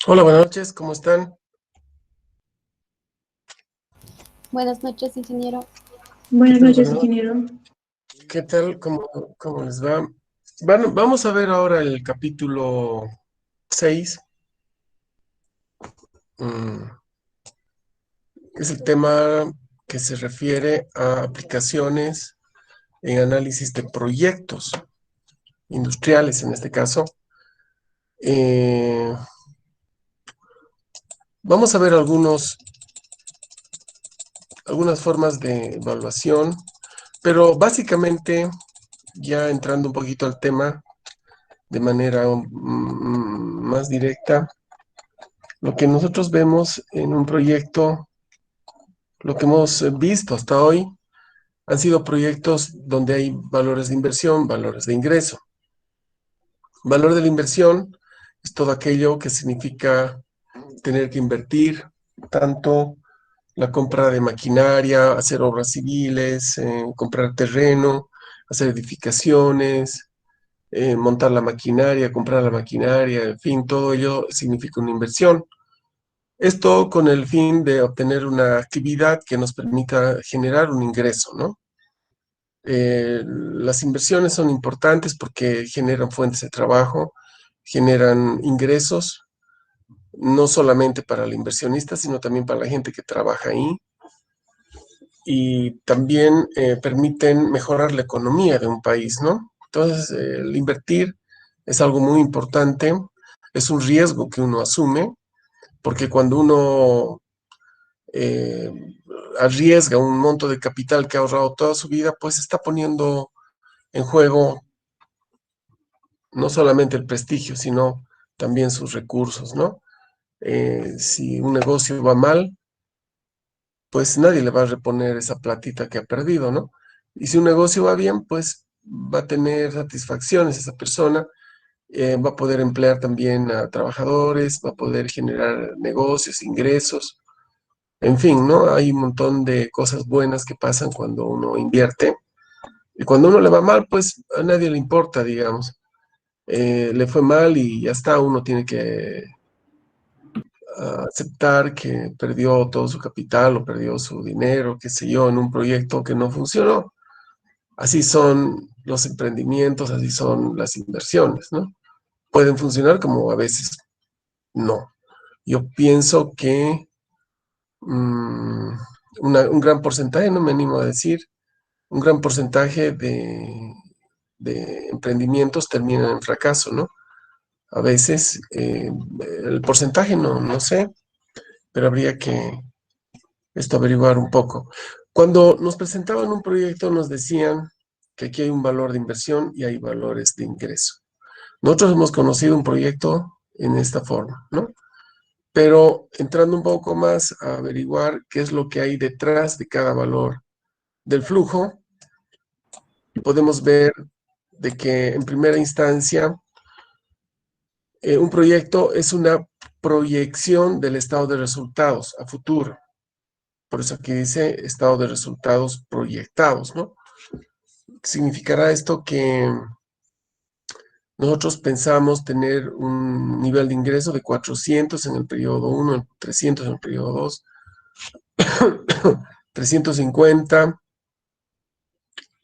Hola, buenas noches, ¿cómo están? Buenas noches, ingeniero. Buenas noches, Bueno, ingeniero. ¿qué tal? ¿Cómo les va? Vamos a ver ahora el capítulo 6. Es el tema que se refiere a aplicaciones en análisis de proyectos industriales, en este caso. Eh, Vamos a ver algunas formas de evaluación, pero básicamente, ya entrando un poquito al tema de manera más directa, lo que nosotros vemos en un proyecto, lo que hemos visto hasta hoy, han sido proyectos donde hay valores de inversión, valores de ingreso. Valor de la inversión es todo aquello que significa tener que invertir, tanto la compra de maquinaria, hacer obras civiles, comprar terreno, hacer edificaciones, montar la maquinaria, comprar la maquinaria, en fin, todo ello significa una inversión. Esto con el fin de obtener una actividad que nos permita generar un ingreso, ¿no? Las inversiones son importantes porque generan fuentes de trabajo, generan ingresos, no solamente para el inversionista, sino también para la gente que trabaja ahí. Y también permiten mejorar la economía de un país, ¿no? Entonces, el invertir es algo muy importante, es un riesgo que uno asume, porque cuando uno eh, arriesga un monto de capital que ha ahorrado toda su vida, pues está poniendo en juego no solamente el prestigio, sino también sus recursos, ¿no? Si un negocio va mal, pues nadie le va a reponer esa platita que ha perdido, ¿no? Y si un negocio va bien, pues va a tener satisfacciones esa persona, va a poder emplear también a trabajadores, va a poder generar negocios, ingresos, en fin, ¿no? Hay un montón de cosas buenas que pasan cuando uno invierte. Y cuando uno le va mal, pues a nadie le importa, digamos. Le fue mal y ya está, uno tiene que aceptar que perdió todo su capital o perdió su dinero, qué sé yo, en un proyecto que no funcionó. Así son los emprendimientos, así son las inversiones, ¿no? Pueden funcionar como a veces no. Yo pienso que un gran porcentaje, no me animo a decir, un gran porcentaje de emprendimientos terminan en fracaso, ¿no? A veces el porcentaje no sé, pero habría que averiguar un poco. Cuando nos presentaban un proyecto nos decían que aquí hay un valor de inversión y hay valores de ingreso. Nosotros hemos conocido un proyecto en esta forma, ¿no? Pero entrando un poco más a averiguar qué es lo que hay detrás de cada valor del flujo, podemos ver de que en primera instancia un proyecto es una proyección del estado de resultados a futuro. Por eso aquí dice estado de resultados proyectados, ¿no? Significará esto que Nosotros pensamos tener un nivel de ingreso de 400 en el periodo 1, 300 en el periodo 2, 350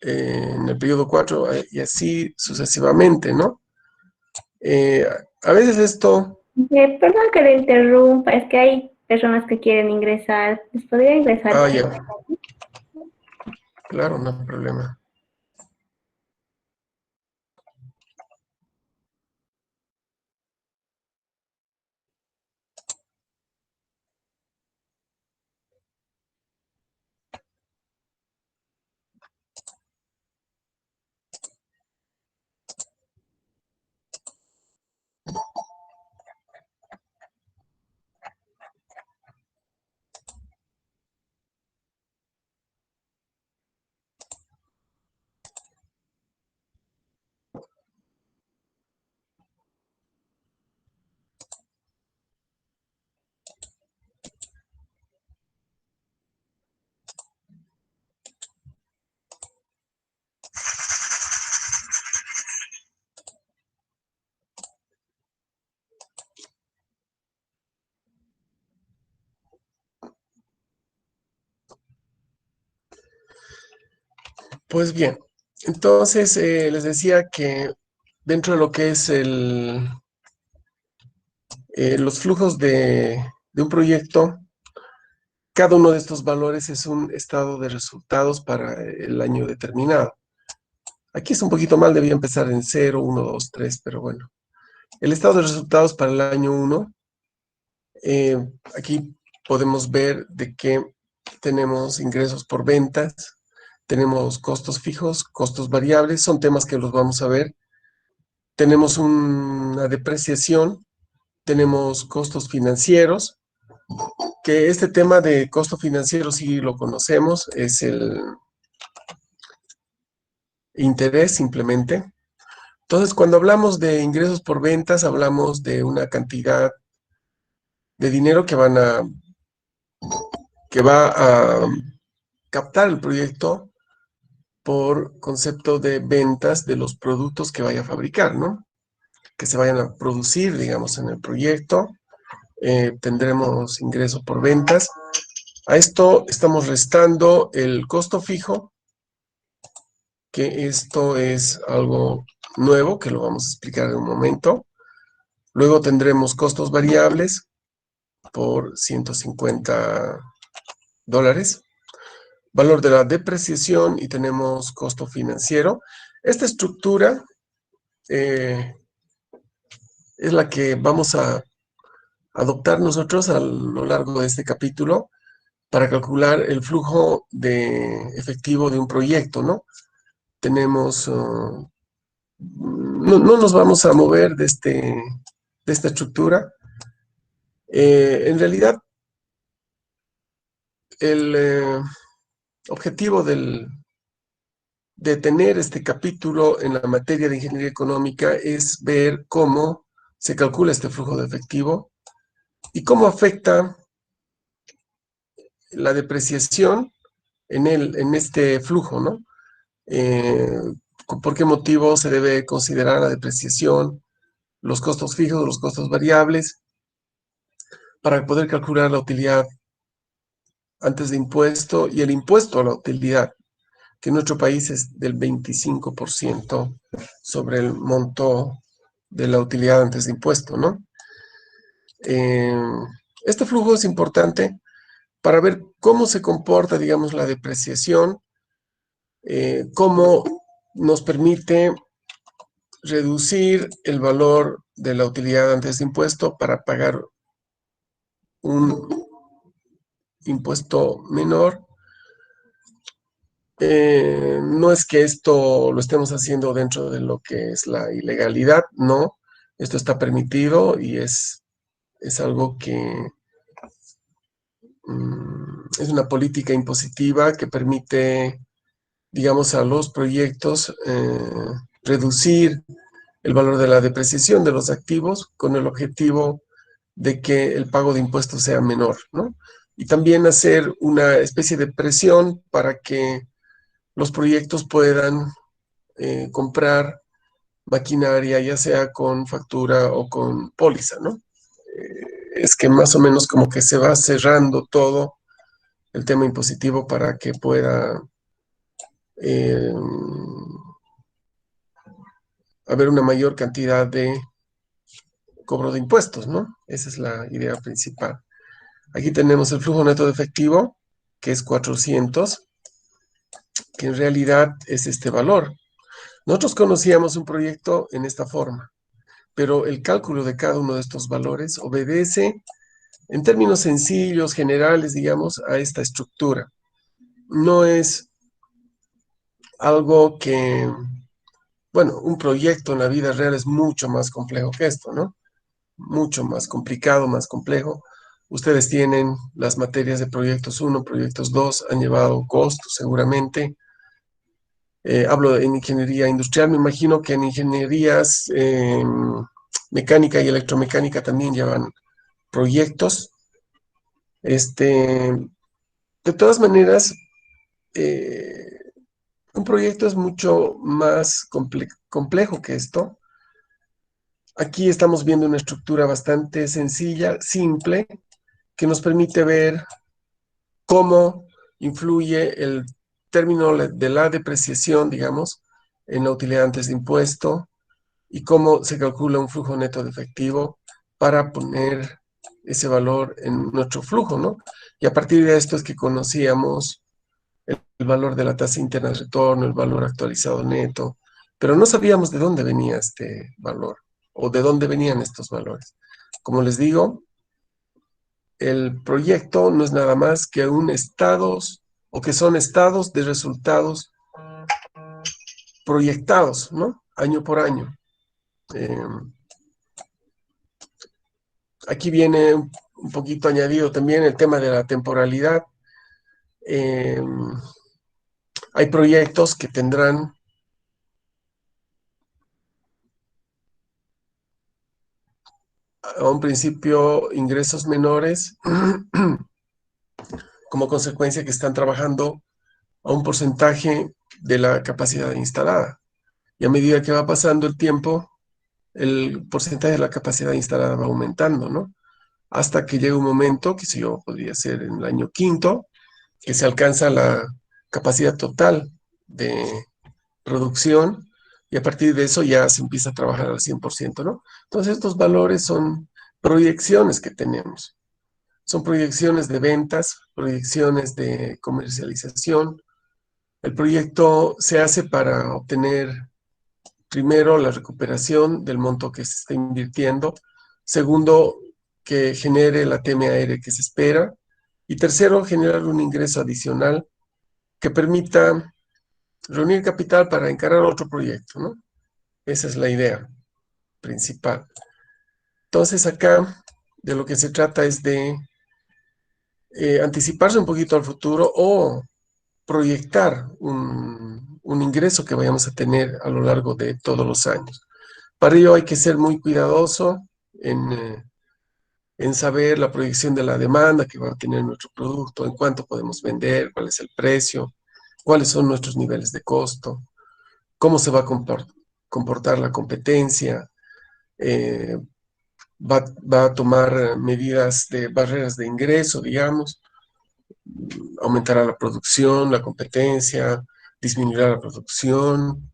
en el periodo 4 y así sucesivamente, ¿no? A veces esto... Perdón que le interrumpa, es que hay personas que quieren ingresar. ¿Les podría ingresar? Ah, ya. Claro, no hay problema. Pues bien, entonces les decía que dentro de lo que es los flujos de un proyecto, cada uno de estos valores es un estado de resultados para el año determinado. Aquí es un poquito mal, debía empezar en 0, 1, 2, 3, pero bueno. El estado de resultados para el año 1, aquí podemos ver de que tenemos ingresos por ventas, tenemos costos fijos, costos variables, son temas que los vamos a ver. Tenemos una depreciación, tenemos costos financieros, que este tema de costo financiero sí lo conocemos, es el interés simplemente. Entonces, cuando hablamos de ingresos por ventas, hablamos de una cantidad de dinero que va a captar el proyecto por concepto de ventas de los productos que vaya a fabricar, ¿no? Que se vayan a producir, digamos, en el proyecto. Tendremos ingreso por ventas. A esto estamos restando el costo fijo, que esto es algo nuevo, que lo vamos a explicar en un momento. Luego tendremos costos variables por $150. Valor de la depreciación y tenemos costo financiero. Esta estructura es la que vamos a adoptar nosotros a lo largo de este capítulo para calcular el flujo de efectivo de un proyecto, ¿no? Tenemos, no nos vamos a mover de esta estructura. En realidad, el objetivo de tener este capítulo en la materia de ingeniería económica es ver cómo se calcula este flujo de efectivo y cómo afecta la depreciación en este flujo, ¿no? ¿Por qué motivo se debe considerar la depreciación, los costos fijos, los costos variables, para poder calcular la utilidad antes de impuesto y el impuesto a la utilidad, que en nuestro país es del 25% sobre el monto de la utilidad antes de impuesto, ¿no? Este flujo es importante para ver cómo se comporta, digamos, la depreciación, cómo nos permite reducir el valor de la utilidad antes de impuesto para pagar un impuesto menor. No es que esto lo estemos haciendo dentro de lo que es la ilegalidad, no. Esto está permitido y es algo que es una política impositiva que permite, digamos, a los proyectos reducir el valor de la depreciación de los activos con el objetivo de que el pago de impuestos sea menor, ¿no? Y también hacer una especie de presión para que los proyectos puedan comprar maquinaria, ya sea con factura o con póliza, ¿no? Es que más o menos como que se va cerrando todo el tema impositivo para que pueda eh, haber una mayor cantidad de cobro de impuestos, ¿no? Esa es la idea principal. Aquí tenemos el flujo neto de efectivo, que es 400, que en realidad es este valor. Nosotros conocíamos un proyecto en esta forma, pero el cálculo de cada uno de estos valores obedece, en términos sencillos, generales, digamos, a esta estructura. No es algo que, bueno, un proyecto en la vida real es mucho más complejo que esto, ¿no? Mucho más complicado, más complejo. Ustedes tienen las materias de proyectos 1, proyectos 2, han llevado costos seguramente. Hablo en ingeniería industrial, me imagino que en ingenierías mecánica y electromecánica también llevan proyectos. De todas maneras, eh, un proyecto es mucho más complejo que esto. Aquí estamos viendo una estructura bastante sencilla, simple, que nos permite ver cómo influye el término de la depreciación, digamos, en la utilidad antes de impuesto y cómo se calcula un flujo neto de efectivo para poner ese valor en nuestro flujo, ¿no? Y a partir de esto es que conocíamos el valor de la tasa interna de retorno, el valor actualizado neto, pero no sabíamos de dónde venía este valor o de dónde venían estos valores. Como les digo, el proyecto no es nada más que un estados o que son estados de resultados proyectados, ¿no? Año por año. Eh, Aquí viene un poquito añadido también el tema de la temporalidad. Eh, Hay proyectos que tendrán a un principio ingresos menores como consecuencia que están trabajando a un porcentaje de la capacidad instalada. Y a medida que va pasando el tiempo, el porcentaje de la capacidad instalada va aumentando, ¿no? Hasta que llega un momento, que si yo podría ser en el año quinto, que se alcanza la capacidad total de producción y a partir de eso ya se empieza a trabajar al 100%, ¿no? Entonces estos valores son proyecciones que tenemos. Son proyecciones de ventas, proyecciones de comercialización. El proyecto se hace para obtener primero la recuperación del monto que se está invirtiendo, segundo, que genere la TMAR que se espera, y tercero, generar un ingreso adicional que permita reunir capital para encarar otro proyecto, ¿no? Esa es la idea principal. Entonces acá de lo que se trata es de anticiparse un poquito al futuro o proyectar un ingreso que vayamos a tener a lo largo de todos los años. Para ello hay que ser muy cuidadoso en saber la proyección de la demanda que va a tener nuestro producto, en cuánto podemos vender, cuál es el precio, cuáles son nuestros niveles de costo, cómo se va a comportar la competencia, eh, va a tomar medidas de barreras de ingreso, digamos, aumentará la producción, la competencia, disminuirá la producción,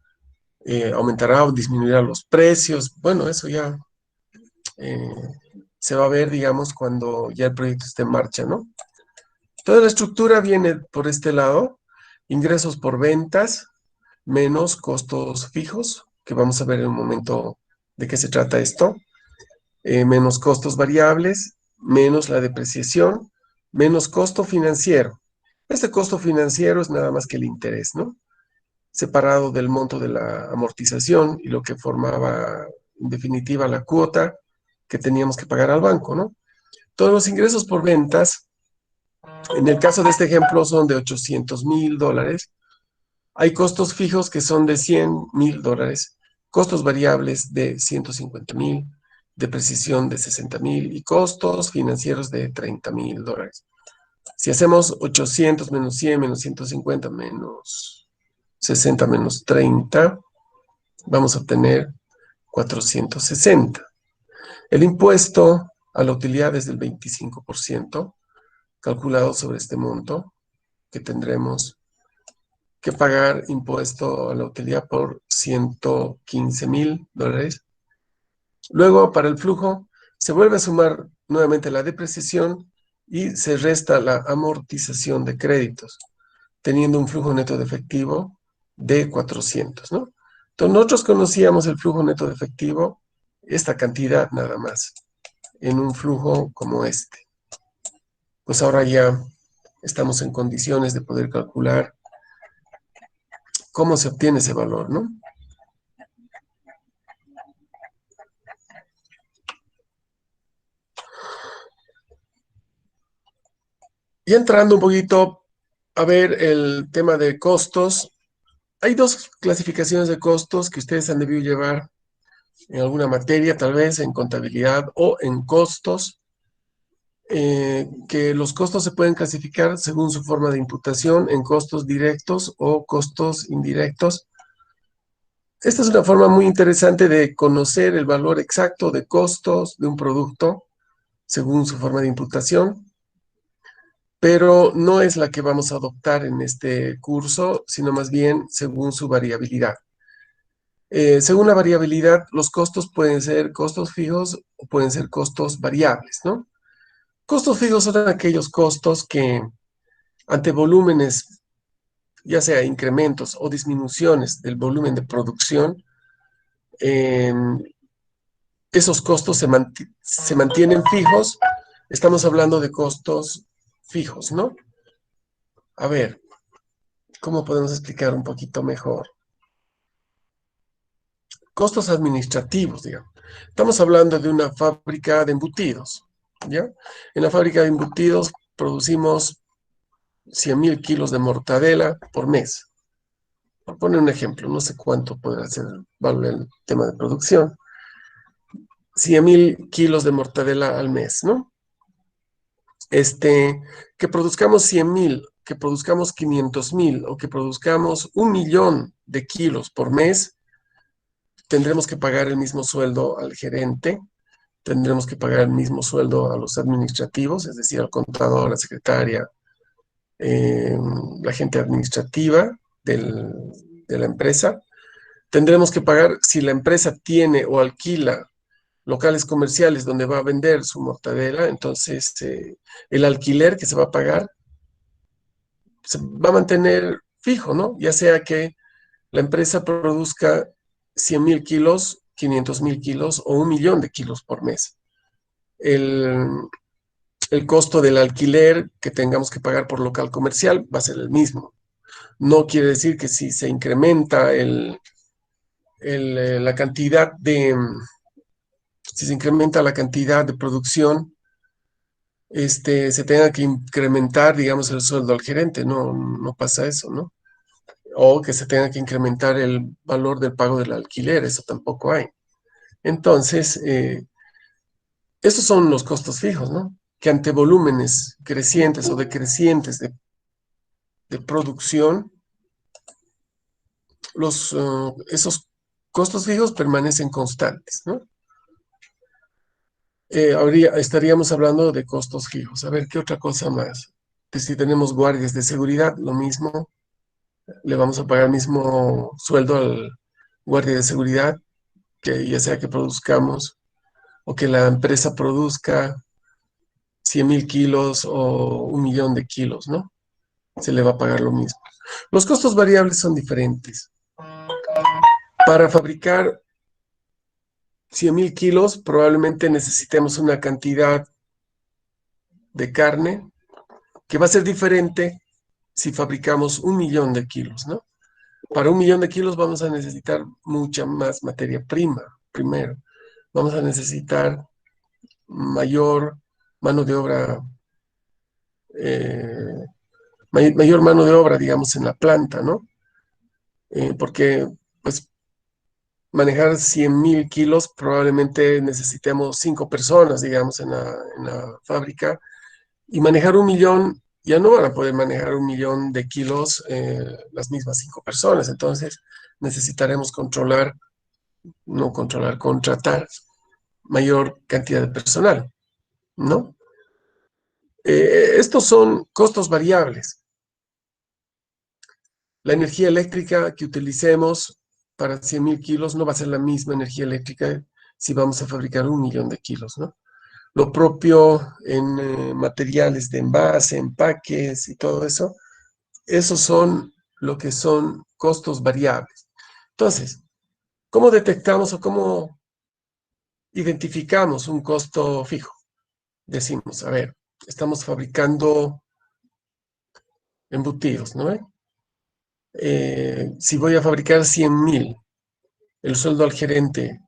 aumentará o disminuirá los precios. Bueno, eso ya eh, se va a ver, digamos, cuando ya el proyecto esté en marcha, ¿no? Toda la estructura viene por este lado, ingresos por ventas, menos costos fijos, que vamos a ver en un momento de qué se trata esto, menos costos variables, menos la depreciación, menos costo financiero. Este costo financiero es nada más que el interés, ¿no? Separado del monto de la amortización y lo que formaba, en definitiva, la cuota que teníamos que pagar al banco, ¿no? Todos los ingresos por ventas, en el caso de este ejemplo, son de $800,000. Hay costos fijos que son de $100,000, costos variables de $150,000, depreciación de $60,000 y costos financieros de $30,000. Si hacemos 800 menos 100 menos 150 menos 60 menos 30, vamos a obtener 460. El impuesto a la utilidad es del 25%, calculado sobre este monto, que tendremos que pagar impuesto a la utilidad por $115,000. Luego, para el flujo, se vuelve a sumar nuevamente la depreciación y se resta la amortización de créditos, teniendo un flujo neto de efectivo de 400, ¿no? Entonces, nosotros conocíamos el flujo neto de efectivo, esta cantidad nada más, en un flujo como este. Pues ahora ya estamos en condiciones de poder calcular cómo se obtiene ese valor, ¿no? Y entrando un poquito a ver el tema de costos, hay dos clasificaciones de costos que ustedes han debido llevar en alguna materia, tal vez en contabilidad o en costos, que los costos se pueden clasificar según su forma de imputación en costos directos o costos indirectos. Esta es una forma muy interesante de conocer el valor exacto de costos de un producto según su forma de imputación, pero no es la que vamos a adoptar en este curso, sino más bien según su variabilidad. Según la variabilidad, los costos pueden ser costos fijos o pueden ser costos variables, ¿no? Costos fijos son aquellos costos que ante volúmenes, ya sea incrementos o disminuciones del volumen de producción, esos costos se mantienen fijos. Estamos hablando de costos fijos, ¿no? A ver, ¿cómo podemos explicar un poquito mejor? Costos administrativos, digamos. Estamos hablando de una fábrica de embutidos, ¿ya? En la fábrica de embutidos producimos 100,000 kilos de mortadela por mes. Por poner un ejemplo, no sé cuánto podrá ser el tema de producción. 100,000 kilos de mortadela al mes, ¿no? Que produzcamos 100,000, que produzcamos 500,000 o que produzcamos 1,000,000 de kilos por mes, tendremos que pagar el mismo sueldo al gerente, tendremos que pagar el mismo sueldo a los administrativos, es decir, al contador, a la secretaria, la gente administrativa de la empresa. Tendremos que pagar, si la empresa tiene o alquila locales comerciales donde va a vender su mortadela, entonces el alquiler que se va a pagar se va a mantener fijo, ¿no? Ya sea que la empresa produzca 100,000 kilos, 500,000 kilos o 1,000,000 de kilos por mes. El costo del alquiler que tengamos que pagar por local comercial va a ser el mismo. No quiere decir que si se incrementa la cantidad de, si se incrementa la cantidad de producción, se tenga que incrementar, digamos, el sueldo al gerente. No, no pasa eso, ¿no? O que se tenga que incrementar el valor del pago del alquiler, eso tampoco hay. Entonces, esos son los costos fijos, ¿no? Que ante volúmenes crecientes o decrecientes de producción, esos costos fijos permanecen constantes, ¿no? Estaríamos hablando de costos fijos. A ver, ¿qué otra cosa más? Pues si tenemos guardias de seguridad, lo mismo, le vamos a pagar el mismo sueldo al guardia de seguridad, que ya sea que produzcamos o que la empresa produzca 100,000 kilos o 1,000,000 de kilos, ¿no? Se le va a pagar lo mismo. Los costos variables son diferentes. Para fabricar 100,000 kilos, probablemente necesitemos una cantidad de carne que va a ser diferente si fabricamos 1,000,000 de kilos, ¿no? Para 1,000,000 de kilos vamos a necesitar mucha más materia prima, primero. Vamos a necesitar mayor mano de obra, mayor mano de obra, digamos, en la planta, ¿no? Porque, pues, manejar 100,000 kilos, probablemente necesitemos 5 personas, digamos, en la fábrica, y manejar 1,000,000, ya no van a poder manejar 1,000,000 de kilos las mismas 5 personas, entonces necesitaremos controlar no controlar, contratar mayor cantidad de personal, ¿no? Estos son costos variables. La energía eléctrica que utilicemos para 100.000 kilos no va a ser la misma energía eléctrica si vamos a fabricar 1.000.000 de kilos, ¿no? Lo propio en materiales de envase, empaques y todo eso, esos son lo que son costos variables. Entonces, ¿cómo detectamos o cómo identificamos un costo fijo? Decimos, a ver, estamos fabricando embutidos, ¿no? Si voy a fabricar 100.000, el sueldo al gerente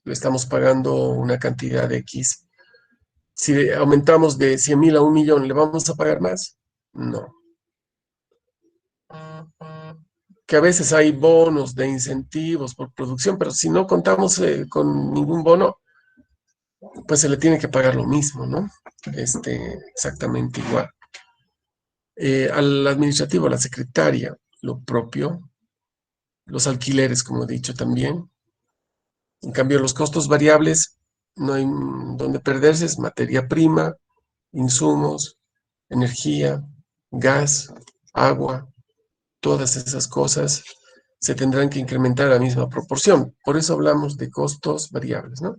le estamos pagando una cantidad de X. Si aumentamos de 100.000 a 1.000.000, ¿le vamos a pagar más? No. Que a veces hay bonos de incentivos por producción, pero si no contamos con ningún bono, pues se le tiene que pagar lo mismo, ¿no? Exactamente igual. Al administrativo, a la secretaria, lo propio. Los alquileres, como he dicho también. En cambio, los costos variables, no hay donde perderse, es materia prima, insumos, energía, gas, agua, todas esas cosas se tendrán que incrementar a la misma proporción. Por eso hablamos de costos variables, ¿no?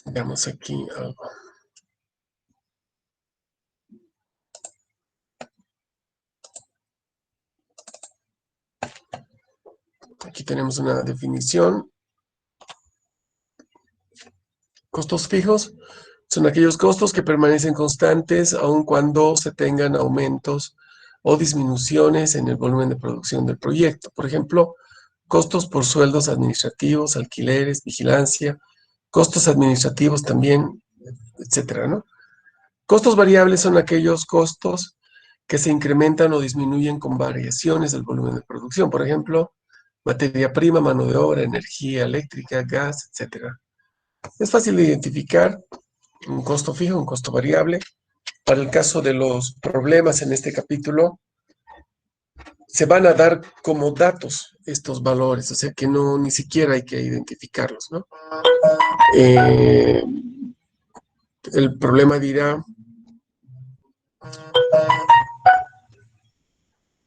Veamos aquí algo. Aquí tenemos una definición. Costos fijos son aquellos costos que permanecen constantes aun cuando se tengan aumentos o disminuciones en el volumen de producción del proyecto. Por ejemplo, costos por sueldos administrativos, alquileres, vigilancia, costos administrativos también, etcétera, ¿no? Costos variables son aquellos costos que se incrementan o disminuyen con variaciones del volumen de producción. Por ejemplo, materia prima, mano de obra, energía eléctrica, gas, etcétera. Es fácil de identificar un costo fijo, un costo variable. Para el caso de los problemas en este capítulo, se van a dar como datos estos valores, o sea que no, ni siquiera hay que identificarlos, ¿no? El problema dirá,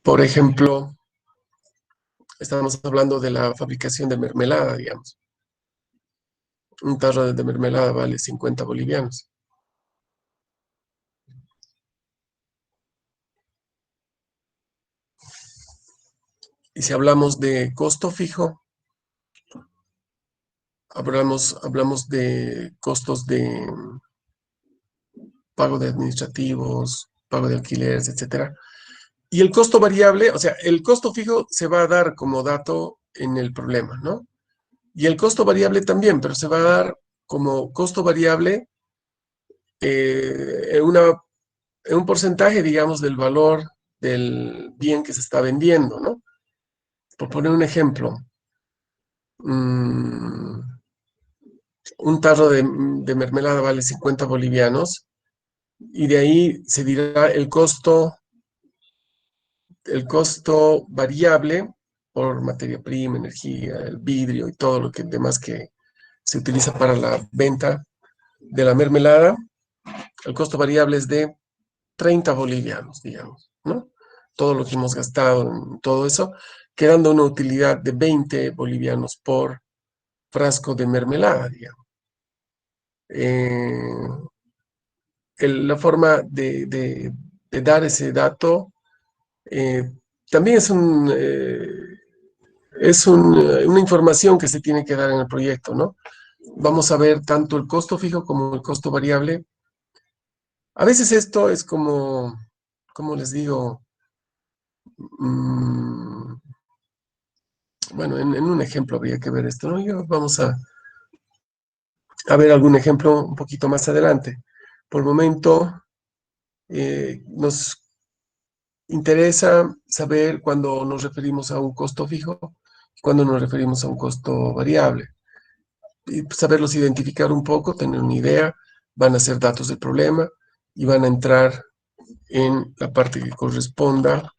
por ejemplo, estamos hablando de la fabricación de mermelada, digamos. Un tarro de mermelada vale 50 bolivianos. Y si hablamos de costo fijo, hablamos de costos de pago de administrativos, pago de alquileres, etcétera. Y el costo variable, o sea, el costo fijo se va a dar como dato en el problema, ¿no? Y el costo variable también, pero se va a dar como costo variable en un porcentaje, digamos, del valor del bien que se está vendiendo, ¿no? Por poner un ejemplo, un tarro de mermelada vale 50 bolivianos y de ahí se dirá el costo variable por materia prima, energía, el vidrio y todo lo que demás que se utiliza para la venta de la mermelada. El costo variable es de 30 bolivianos, digamos, ¿no? Todo lo que hemos gastado en todo eso, quedando una utilidad de 20 bolivianos por frasco de mermelada, digamos. La forma de dar ese dato también es una información que se tiene que dar en el proyecto, ¿no? Vamos a ver tanto el costo fijo como el costo variable. A veces esto es como les digo, bueno, en un ejemplo habría que ver esto, ¿no? Vamos a ver algún ejemplo un poquito más adelante. Por el momento, nos interesa saber cuando nos referimos a un costo fijo y cuando nos referimos a un costo variable. Y saberlos identificar un poco, tener una idea, van a ser datos del problema y van a entrar en la parte que corresponda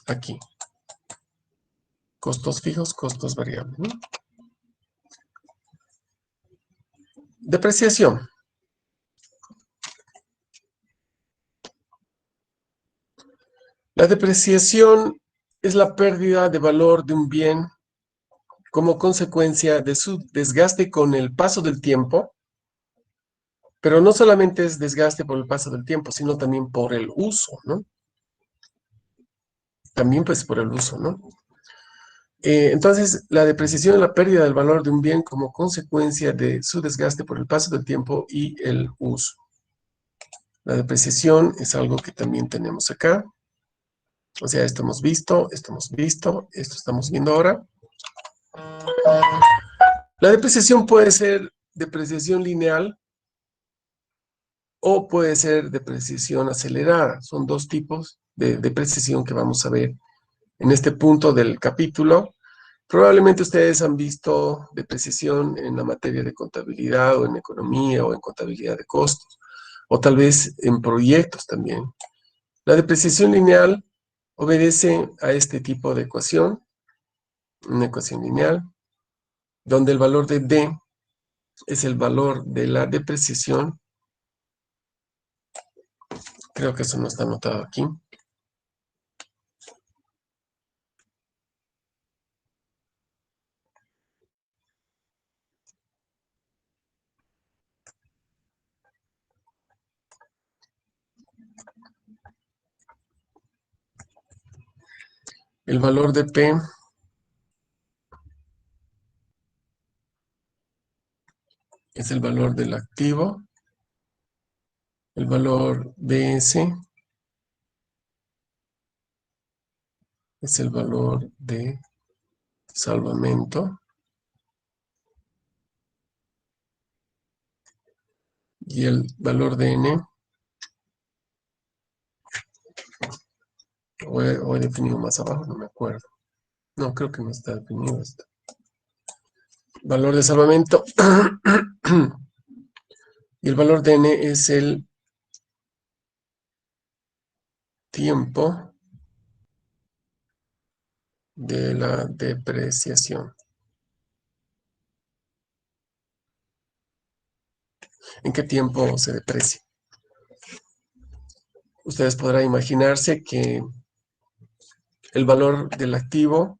aquí. Costos fijos, costos variables, ¿no? Depreciación. La depreciación es la pérdida de valor de un bien como consecuencia de su desgaste con el paso del tiempo, pero no solamente es desgaste por el paso del tiempo, sino también por el uso, ¿no? También pues por el uso, ¿no? Entonces, la depreciación es la pérdida del valor de un bien como consecuencia de su desgaste por el paso del tiempo y el uso. La depreciación es algo que también tenemos acá. O sea, esto hemos visto, esto estamos viendo ahora. La depreciación puede ser depreciación lineal o puede ser depreciación acelerada. Son dos tipos de depreciación que vamos a ver en este punto del capítulo. Probablemente ustedes han visto depreciación en la materia de contabilidad o en economía o en contabilidad de costos, o tal vez en proyectos también. La depreciación lineal obedece a este tipo de ecuación, una ecuación lineal, donde el valor de D es el valor de la depreciación. Creo que eso no está anotado aquí. El valor de P es el valor del activo. El valor de S es el valor de salvamento. Y el valor de N, o he definido más abajo, no me acuerdo. No, creo que no está definido esto. Valor de salvamento. Y el valor de N es el tiempo de la depreciación. ¿En qué tiempo se deprecia? Ustedes podrán imaginarse que el valor del activo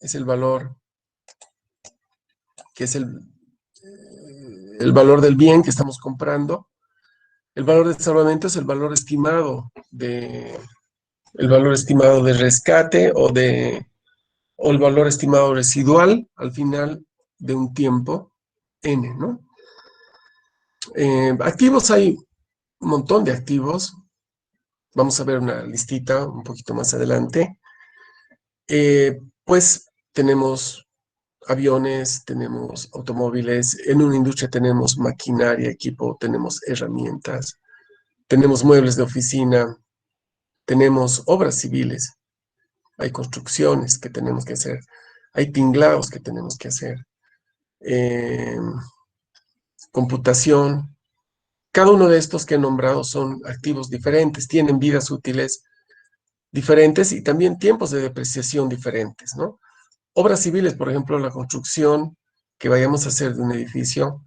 es el valor que es el valor del bien que estamos comprando. El valor de salvamento es el valor estimado de rescate o el valor estimado residual al final de un tiempo N, ¿no? Activos hay un montón de activos. Vamos a ver una listita un poquito más adelante. Pues tenemos aviones, tenemos automóviles, en una industria tenemos maquinaria, equipo, tenemos herramientas, tenemos muebles de oficina, tenemos obras civiles, hay construcciones que tenemos que hacer, hay tinglados que tenemos que hacer, computación. Cada uno de estos que he nombrado son activos diferentes, tienen vidas útiles diferentes y también tiempos de depreciación diferentes, ¿no? Obras civiles, por ejemplo, la construcción que vayamos a hacer de un edificio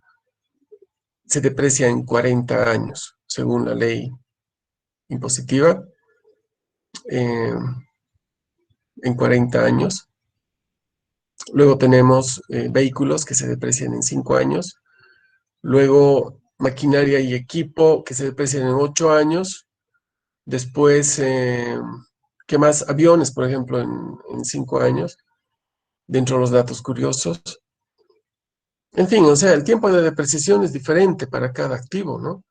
se deprecia en 40 años, según la ley impositiva, en 40 años. Luego tenemos vehículos que se deprecian en 5 años. Luego maquinaria y equipo que se deprecian en 8 años. Después, ¿qué más? Aviones, por ejemplo, en 5 años, dentro de los datos curiosos. En fin, o sea, el tiempo de depreciación es diferente para cada activo, ¿no?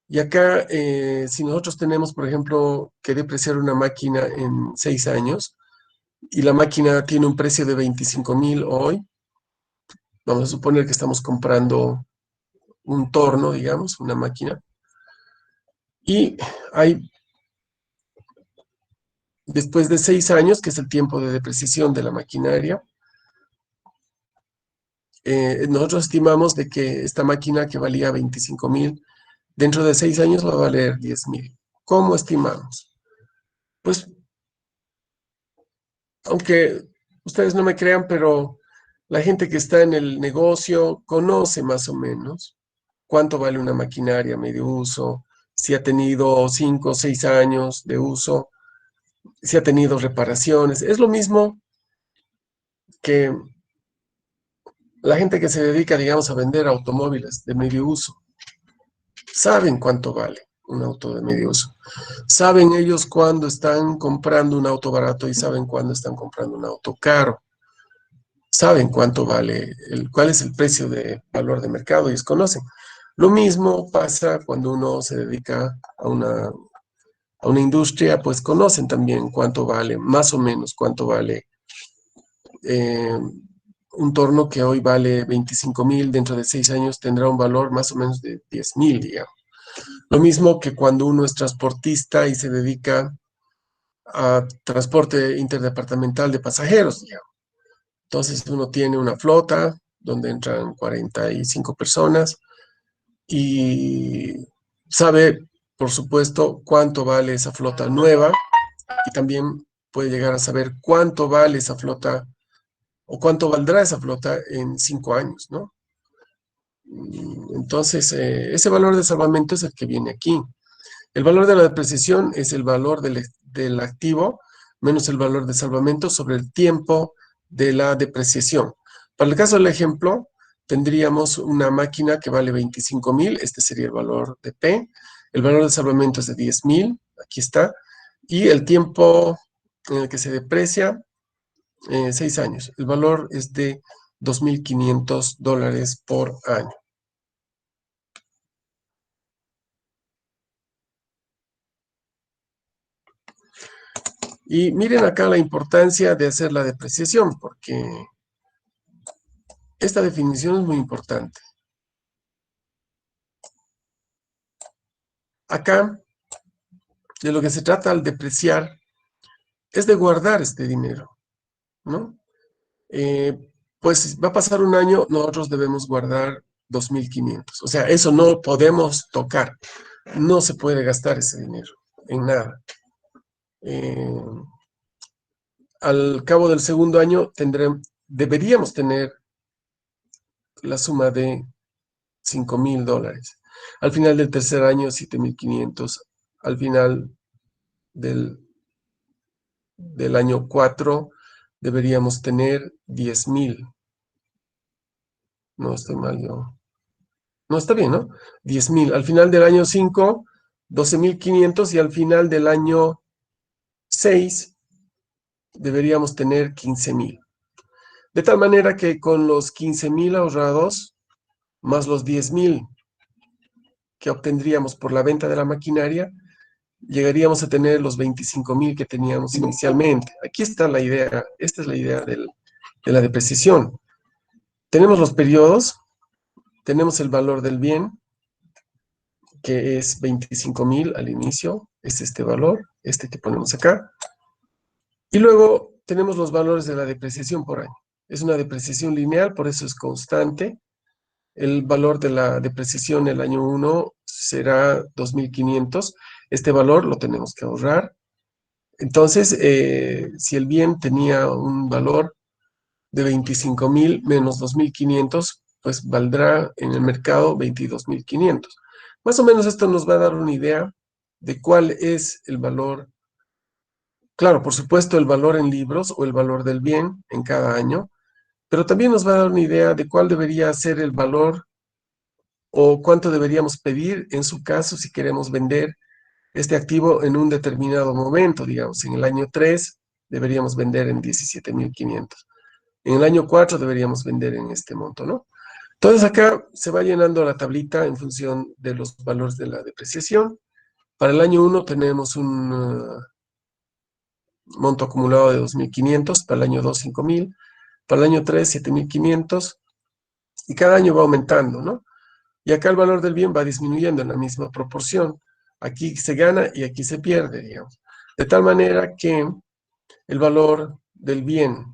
Y acá, si nosotros tenemos, por ejemplo, que depreciar una máquina en 6 años, y la máquina tiene un precio de 25,000 hoy, vamos a suponer que estamos comprando un torno, digamos, una máquina, y hay, después de 6 años, que es el tiempo de depreciación de la maquinaria, nosotros estimamos de que esta máquina que valía 25,000, dentro de 6 años va a valer 10,000. ¿Cómo estimamos? Pues, aunque ustedes no me crean, pero la gente que está en el negocio conoce más o menos cuánto vale una maquinaria medio uso, si ha tenido 5 o 6 años de uso, si ha tenido reparaciones. Es lo mismo que la gente que se dedica, digamos, a vender automóviles de medio uso. Saben cuánto vale un auto de medio uso. Saben ellos cuándo están comprando un auto barato y saben cuándo están comprando un auto caro. Saben cuánto vale, cuál es el precio de valor de mercado, ellos conocen. Lo mismo pasa cuando uno se dedica a una industria, pues conocen también cuánto vale, más o menos cuánto vale eh, un torno que hoy vale 25,000, dentro de 6 años tendrá un valor más o menos de 10,000, digamos. Lo mismo que cuando uno es transportista y se dedica a transporte interdepartamental de pasajeros, digamos. Entonces uno tiene una flota donde entran 45 personas y sabe, por supuesto, cuánto vale esa flota nueva y también puede llegar a saber cuánto vale esa flota o cuánto valdrá esa flota en 5 años, ¿no? Entonces, ese valor de salvamento es el que viene aquí. El valor de la depreciación es el valor del activo menos el valor de salvamento sobre el tiempo de la depreciación. Para el caso del ejemplo, tendríamos una máquina que vale 25,000, este sería el valor de P, el valor de salvamento es de 10,000, aquí está, y el tiempo en el que se deprecia, 6 años. El valor es de $2,500 por año. Y miren acá la importancia de hacer la depreciación, porque esta definición es muy importante. Acá, de lo que se trata al depreciar, es de guardar este dinero, ¿no? Pues va a pasar un año, nosotros debemos guardar 2,500. O sea, eso no podemos tocar. No se puede gastar ese dinero en nada. Al cabo del segundo año deberíamos tener la suma de $5,000. Al final del tercer año, 7,500. Al final del año 4 deberíamos tener 10,000. No estoy mal yo. No, está bien, ¿no? 10,000. Al final del año 5, 12,500 y al final del año 6 deberíamos tener 15,000. De tal manera que con los 15,000 ahorrados, más los 10,000 que obtendríamos por la venta de la maquinaria, llegaríamos a tener los 25,000 que teníamos inicialmente. Aquí está la idea, esta es la idea de la depreciación. Tenemos los periodos, tenemos el valor del bien, que es 25,000 al inicio, es este valor, este que ponemos acá. Y luego tenemos los valores de la depreciación por año. Es una depreciación lineal, por eso es constante. El valor de la depreciación el año 1 será 2,500. Este valor lo tenemos que ahorrar. Entonces, si el bien tenía un valor de 25,000 menos 2,500, pues valdrá en el mercado 22,500. Más o menos esto nos va a dar una idea de cuál es el valor. Claro, por supuesto, el valor en libros o el valor del bien en cada año, pero también nos va a dar una idea de cuál debería ser el valor o cuánto deberíamos pedir en su caso si queremos vender este activo en un determinado momento. Digamos, en el año 3 deberíamos vender en 17,500. En el año 4 deberíamos vender en este monto, ¿no? Entonces acá se va llenando la tablita en función de los valores de la depreciación. Para el año 1 tenemos un monto acumulado de 2,500, para el año 2, 5,000, para el año 3, 7,500, y cada año va aumentando, ¿no? Y acá el valor del bien va disminuyendo en la misma proporción. Aquí se gana y aquí se pierde, digamos. De tal manera que el valor del bien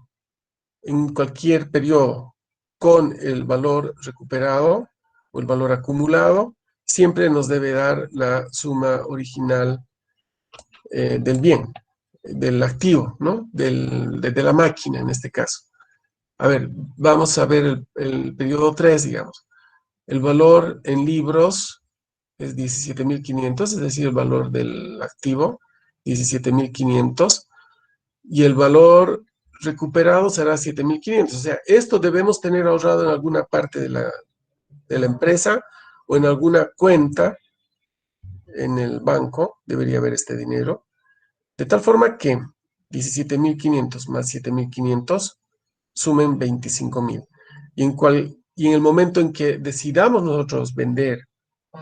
en cualquier periodo con el valor recuperado o el valor acumulado, siempre nos debe dar la suma original del bien. del activo, ¿no? De la máquina en este caso. A ver, vamos a ver el periodo 3, digamos. El valor en libros es 17.500, es decir, el valor del activo, 17.500, y el valor recuperado será 7.500. O sea, esto debemos tener ahorrado en alguna parte de la empresa o en alguna cuenta en el banco, debería haber este dinero, de tal forma que 17.500 más 7.500 sumen 25.000. Y en el momento en que decidamos nosotros vender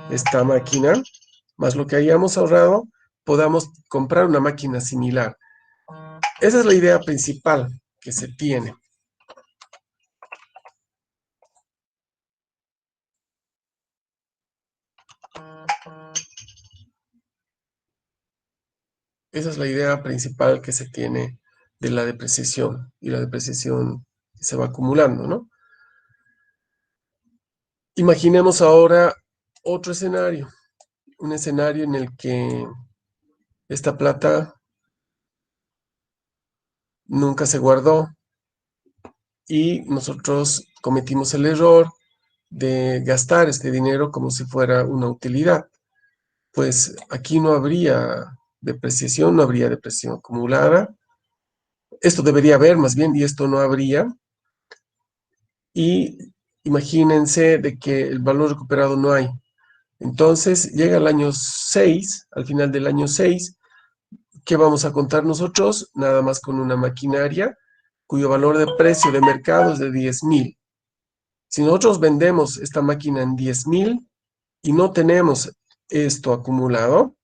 esta máquina, más lo que hayamos ahorrado, podamos comprar una máquina similar. Esa es la idea principal que se tiene. Esa es la idea principal que se tiene de la depreciación, y la depreciación se va acumulando, ¿no? Imaginemos ahora otro escenario, un escenario en el que esta plata nunca se guardó y nosotros cometimos el error de gastar este dinero como si fuera una utilidad. Pues aquí no habría depreciación, no habría depreciación acumulada. Esto debería haber más bien, y esto no habría. Y imagínense de que el valor recuperado no hay. Entonces llega el año 6, al final del año 6, ¿qué vamos a contar nosotros? Nada más con una maquinaria cuyo valor de precio de mercado es de 10.000. Si nosotros vendemos esta máquina en 10.000 y no tenemos esto acumulado,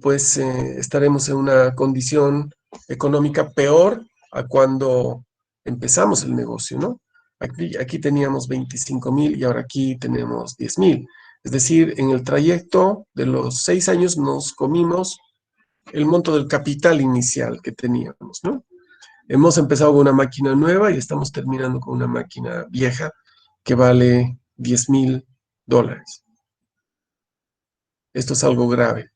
pues estaremos en una condición económica peor a cuando empezamos el negocio, ¿no? Aquí teníamos 25.000 y ahora aquí tenemos 10.000. Es decir, en el trayecto de los 6 años nos comimos el monto del capital inicial que teníamos, ¿no? Hemos empezado con una máquina nueva y estamos terminando con una máquina vieja que vale $10.000. Esto es algo grave,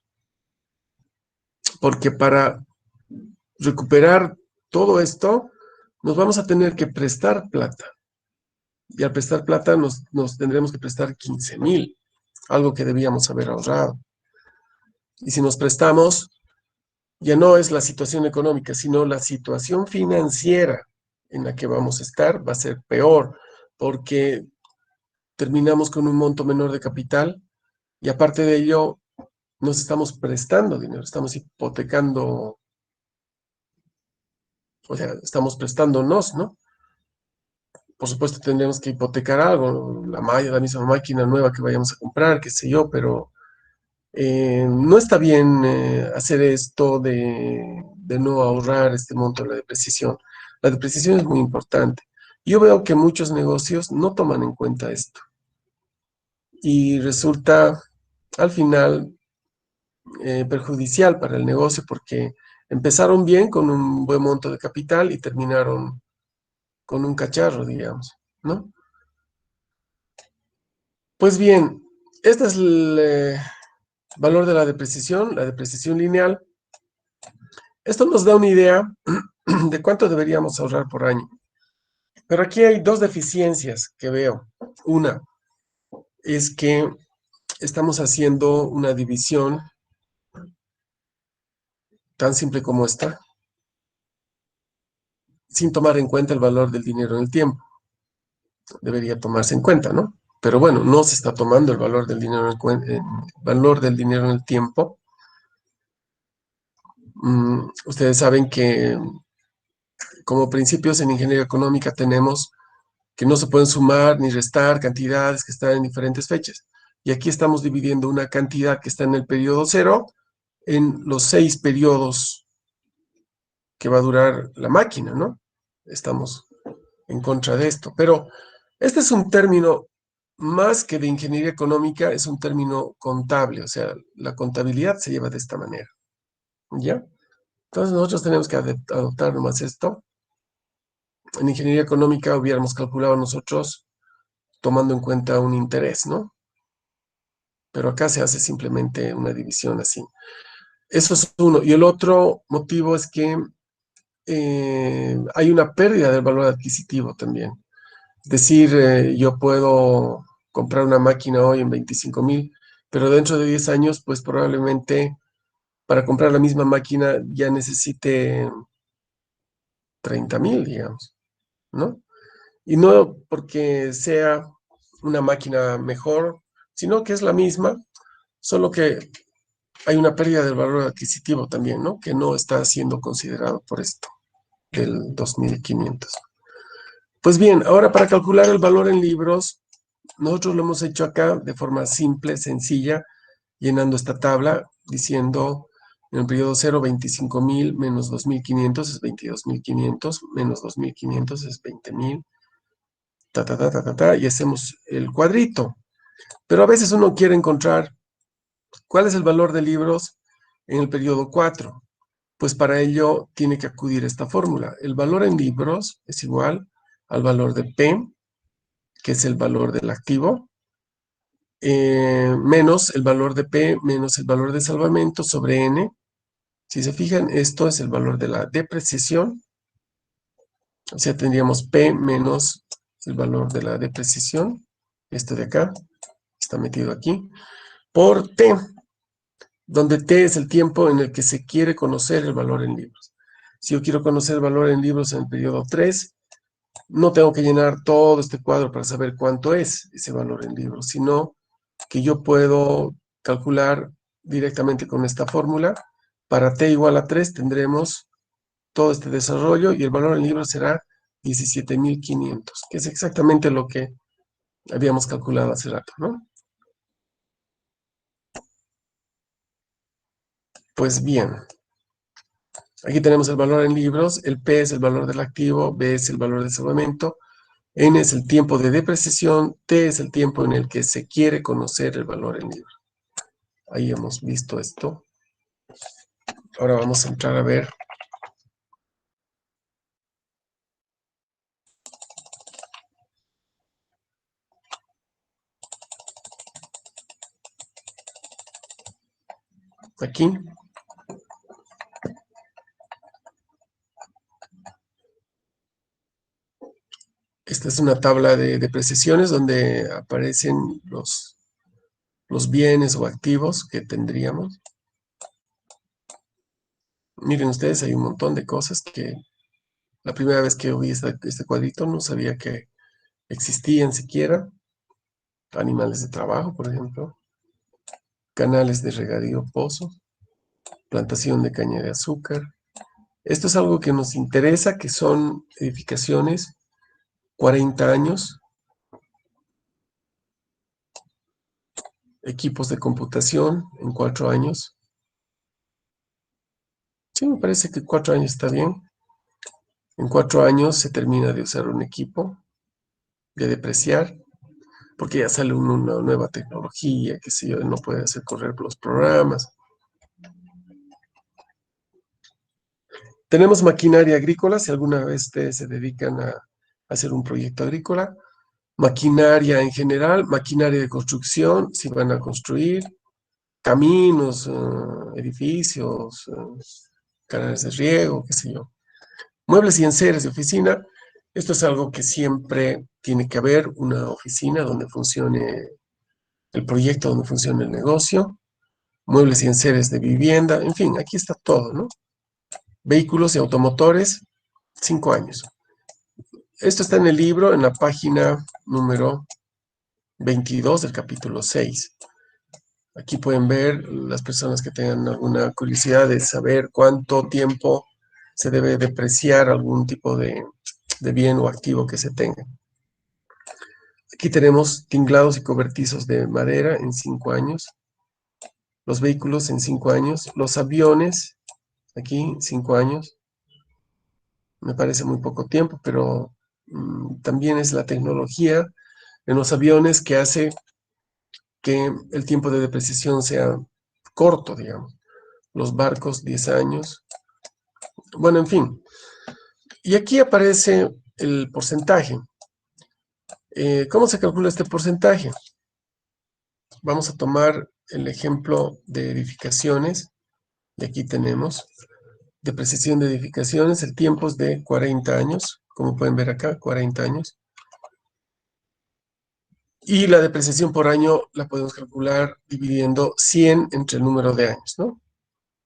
porque para recuperar todo esto, nos vamos a tener que prestar plata. Y al prestar plata nos tendremos que prestar 15.000, algo que debíamos haber ahorrado. Y si nos prestamos, ya no es la situación económica, sino la situación financiera en la que vamos a estar va a ser peor, porque terminamos con un monto menor de capital y aparte de ello, nos estamos prestando dinero, estamos hipotecando, o sea, estamos prestándonos, ¿no? Por supuesto, tendremos que hipotecar algo, la misma máquina nueva que vayamos a comprar, qué sé yo, pero no está bien hacer esto de no ahorrar este monto de la depreciación. La depreciación es muy importante. Yo veo que muchos negocios no toman en cuenta esto y resulta al final perjudicial para el negocio porque empezaron bien con un buen monto de capital y terminaron con un cacharro, digamos, ¿no? Pues bien, este es el valor de la depreciación lineal. Esto nos da una idea de cuánto deberíamos ahorrar por año. Pero aquí hay dos deficiencias que veo. Una es que estamos haciendo una división tan simple como esta, sin tomar en cuenta el valor del dinero en el tiempo. Debería tomarse en cuenta, ¿no? Pero bueno, no se está tomando el valor del dinero en el tiempo. Ustedes saben que como principios en ingeniería económica tenemos que no se pueden sumar ni restar cantidades que están en diferentes fechas. Y aquí estamos dividiendo una cantidad que está en el periodo 0 en los 6 periodos que va a durar la máquina, ¿no? Estamos en contra de esto. Pero este es un término más que de ingeniería económica, es un término contable, o sea, la contabilidad se lleva de esta manera, ¿ya? Entonces nosotros tenemos que adoptar nomás esto. En ingeniería económica hubiéramos calculado nosotros tomando en cuenta un interés, ¿no? Pero acá se hace simplemente una división así. Eso es uno. Y el otro motivo es que hay una pérdida del valor adquisitivo también. Es decir, yo puedo comprar una máquina hoy en 25,000, pero dentro de 10 años, pues probablemente para comprar la misma máquina ya necesite 30,000, digamos, ¿no? Y no porque sea una máquina mejor, sino que es la misma, solo que hay una pérdida del valor adquisitivo también, ¿no? Que no está siendo considerado por esto del 2.500. Pues bien, ahora para calcular el valor en libros, nosotros lo hemos hecho acá de forma simple, sencilla, llenando esta tabla, diciendo en el periodo 0, 25,000 menos 2.500 es 22.500, menos 2.500 es 20,000, y hacemos el cuadrito. Pero a veces uno quiere encontrar cuál es el valor de libros en el periodo 4. Pues para ello tiene que acudir a esta fórmula. El valor en libros es igual al valor de P, que es el valor del activo, menos el valor de P, menos el valor de salvamento sobre N. Si se fijan, esto es el valor de la depreciación. O sea, tendríamos P menos el valor de la depreciación. Esto de acá está metido aquí. Por T, donde T es el tiempo en el que se quiere conocer el valor en libros. Si yo quiero conocer el valor en libros en el periodo 3, no tengo que llenar todo este cuadro para saber cuánto es ese valor en libros, sino que yo puedo calcular directamente con esta fórmula. Para T igual a 3 tendremos todo este desarrollo y el valor en libros será 17.500, que es exactamente lo que habíamos calculado hace rato, ¿no? Pues bien, aquí tenemos el valor en libros, el P es el valor del activo, B es el valor de salvamento, N es el tiempo de depreciación, T es el tiempo en el que se quiere conocer el valor en libros. Ahí hemos visto esto. Ahora vamos a entrar a ver. Aquí. Esta es una tabla de depreciaciones donde aparecen los bienes o activos que tendríamos. Miren ustedes, hay un montón de cosas que la primera vez que vi este cuadrito no sabía que existían siquiera. Animales de trabajo, por ejemplo. Canales de regadío, pozos. Plantación de caña de azúcar. Esto es algo que nos interesa, que son edificaciones, 40 años. Equipos de computación en 4 años. Sí, me parece que 4 años está bien. En 4 años se termina de usar un equipo, de depreciar, porque ya sale una nueva tecnología, qué sé yo, no puede hacer correr los programas. Tenemos maquinaria agrícola, si alguna vez ustedes se dedican a hacer un proyecto agrícola. Maquinaria en general, maquinaria de construcción, si van a construir, caminos, edificios, canales de riego, qué sé yo. Muebles y enseres de oficina, esto es algo que siempre tiene que haber, una oficina donde funcione el proyecto, donde funcione el negocio. Muebles y enseres de vivienda, en fin, aquí está todo, ¿no? Vehículos y automotores, 5 años. Esto está en el libro, en la página número 22 del capítulo 6. Aquí pueden ver las personas que tengan alguna curiosidad de saber cuánto tiempo se debe depreciar algún tipo de bien o activo que se tenga. Aquí tenemos tinglados y cobertizos de madera en 5 años. Los vehículos en 5 años. Los aviones, aquí 5 años. Me parece muy poco tiempo, pero también es la tecnología en los aviones que hace que el tiempo de depreciación sea corto, digamos. Los barcos, 10 años. Bueno, en fin. Y aquí aparece el porcentaje. ¿Cómo se calcula este porcentaje? Vamos a tomar el ejemplo de edificaciones. Y aquí tenemos depreciación de edificaciones, el tiempo es de 40 años, como pueden ver acá, 40 años. Y la depreciación por año la podemos calcular dividiendo 100 entre el número de años, ¿no?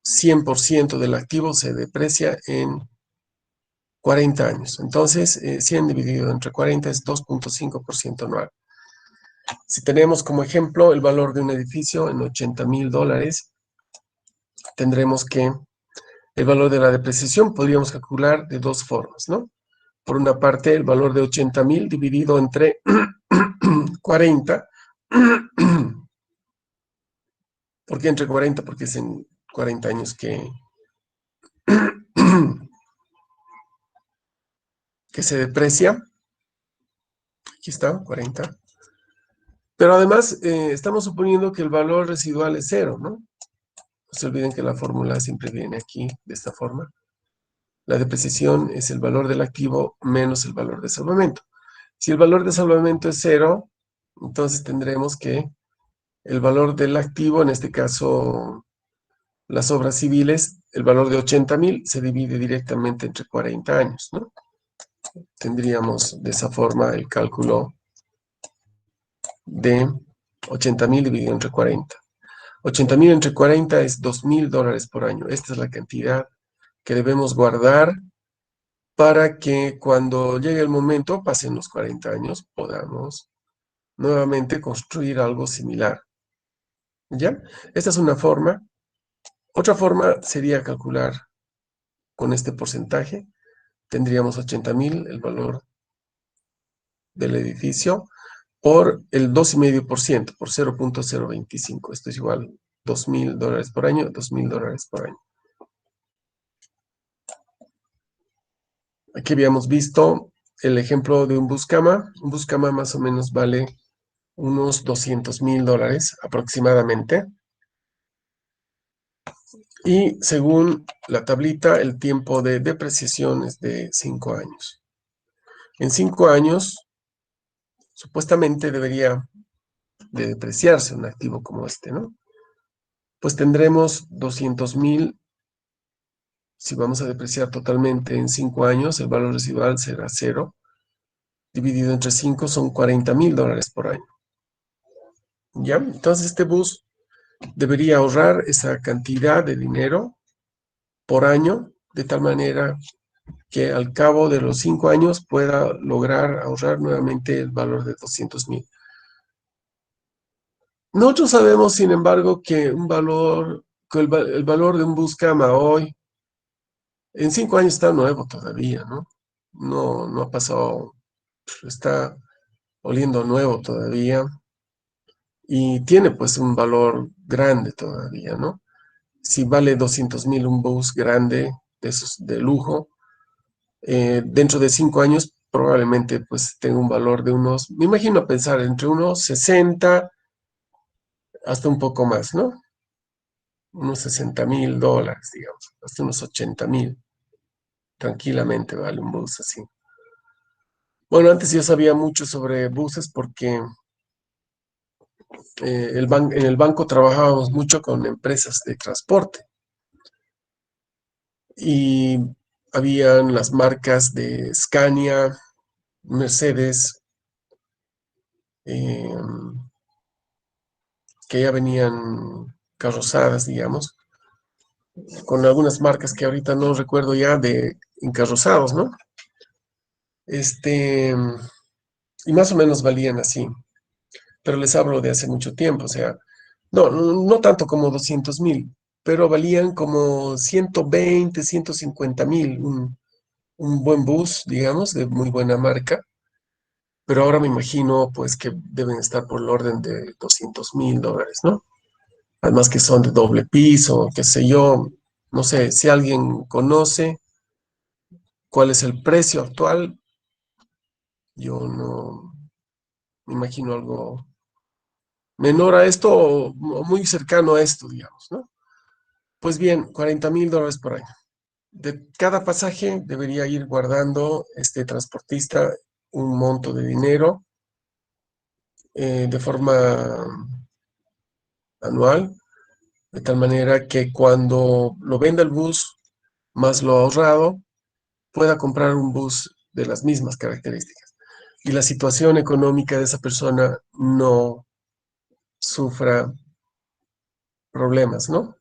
100% del activo se deprecia en 40 años. Entonces, 100 dividido entre 40 es 2.5% anual. Si tenemos como ejemplo el valor de un edificio en $80,000, tendremos que el valor de la depreciación podríamos calcular de dos formas, ¿no? Por una parte, el valor de 80,000 dividido entre 40. ¿Por qué entre 40? Porque es en 40 años que se deprecia. Aquí está, 40. Pero además, estamos suponiendo que el valor residual es cero, ¿no? No se olviden que la fórmula siempre viene aquí, de esta forma. La depreciación es el valor del activo menos el valor de salvamento. Si el valor de salvamento es cero, entonces tendremos que el valor del activo, en este caso las obras civiles, el valor de 80,000 se divide directamente entre 40 años, ¿no? Tendríamos de esa forma el cálculo de 80,000 dividido entre 40. 80,000 entre 40 es $2,000 por año. Esta es la cantidad que debemos guardar para que cuando llegue el momento, pasen los 40 años, podamos nuevamente construir algo similar. ¿Ya? Esta es una forma. Otra forma sería calcular con este porcentaje. Tendríamos 80,000, el valor del edificio, por el 2,5%, por 0.025. Esto es igual $2,000 por año, $2,000 por año. Aquí habíamos visto el ejemplo de un bus cama. Un bus cama más o menos vale unos $200,000 aproximadamente. Y según la tablita, el tiempo de depreciación es de 5 años. En 5 años, supuestamente debería de depreciarse un activo como este, ¿no? Pues tendremos 200,000. Si vamos a depreciar totalmente en 5 años, el valor residual será 0. Dividido entre 5 son $40,000 por año. ¿Ya? Entonces este bus debería ahorrar esa cantidad de dinero por año, de tal manera que al cabo de los 5 años pueda lograr ahorrar nuevamente el valor de 200,000. Nosotros sabemos, sin embargo, que el valor de un bus cama hoy, en 5 años está nuevo todavía, ¿no? No ha pasado, está oliendo nuevo todavía y tiene pues un valor grande todavía, ¿no? Si vale 200,000 un bus grande, de esos de lujo, dentro de 5 años probablemente pues tenga un valor de unos, me imagino pensar, entre unos 60 hasta un poco más, ¿no? Unos $60,000, digamos, hasta unos 80,000. Tranquilamente vale un bus así. Bueno, antes yo sabía mucho sobre buses porque en el banco trabajábamos mucho con empresas de transporte. Y habían las marcas de Scania, Mercedes, eh, que ya venían carrozadas, digamos, con algunas marcas que ahorita no recuerdo ya de encarrozados, ¿no? Y más o menos valían así, pero les hablo de hace mucho tiempo, o sea, no tanto como 200,000, pero valían como 120, 150,000, un buen bus, digamos, de muy buena marca. Pero ahora me imagino pues que deben estar por el orden de $200,000, ¿no? Además que son de doble piso, qué sé yo, no sé, si alguien conoce cuál es el precio actual, yo no me imagino algo menor a esto o muy cercano a esto, digamos, ¿no? Pues bien, $40,000 por año. De cada pasaje debería ir guardando este transportista un monto de dinero de forma anual. de tal manera que cuando lo venda el bus más lo ahorrado, pueda comprar un bus de las mismas características y la situación económica de esa persona no sufra problemas, ¿no?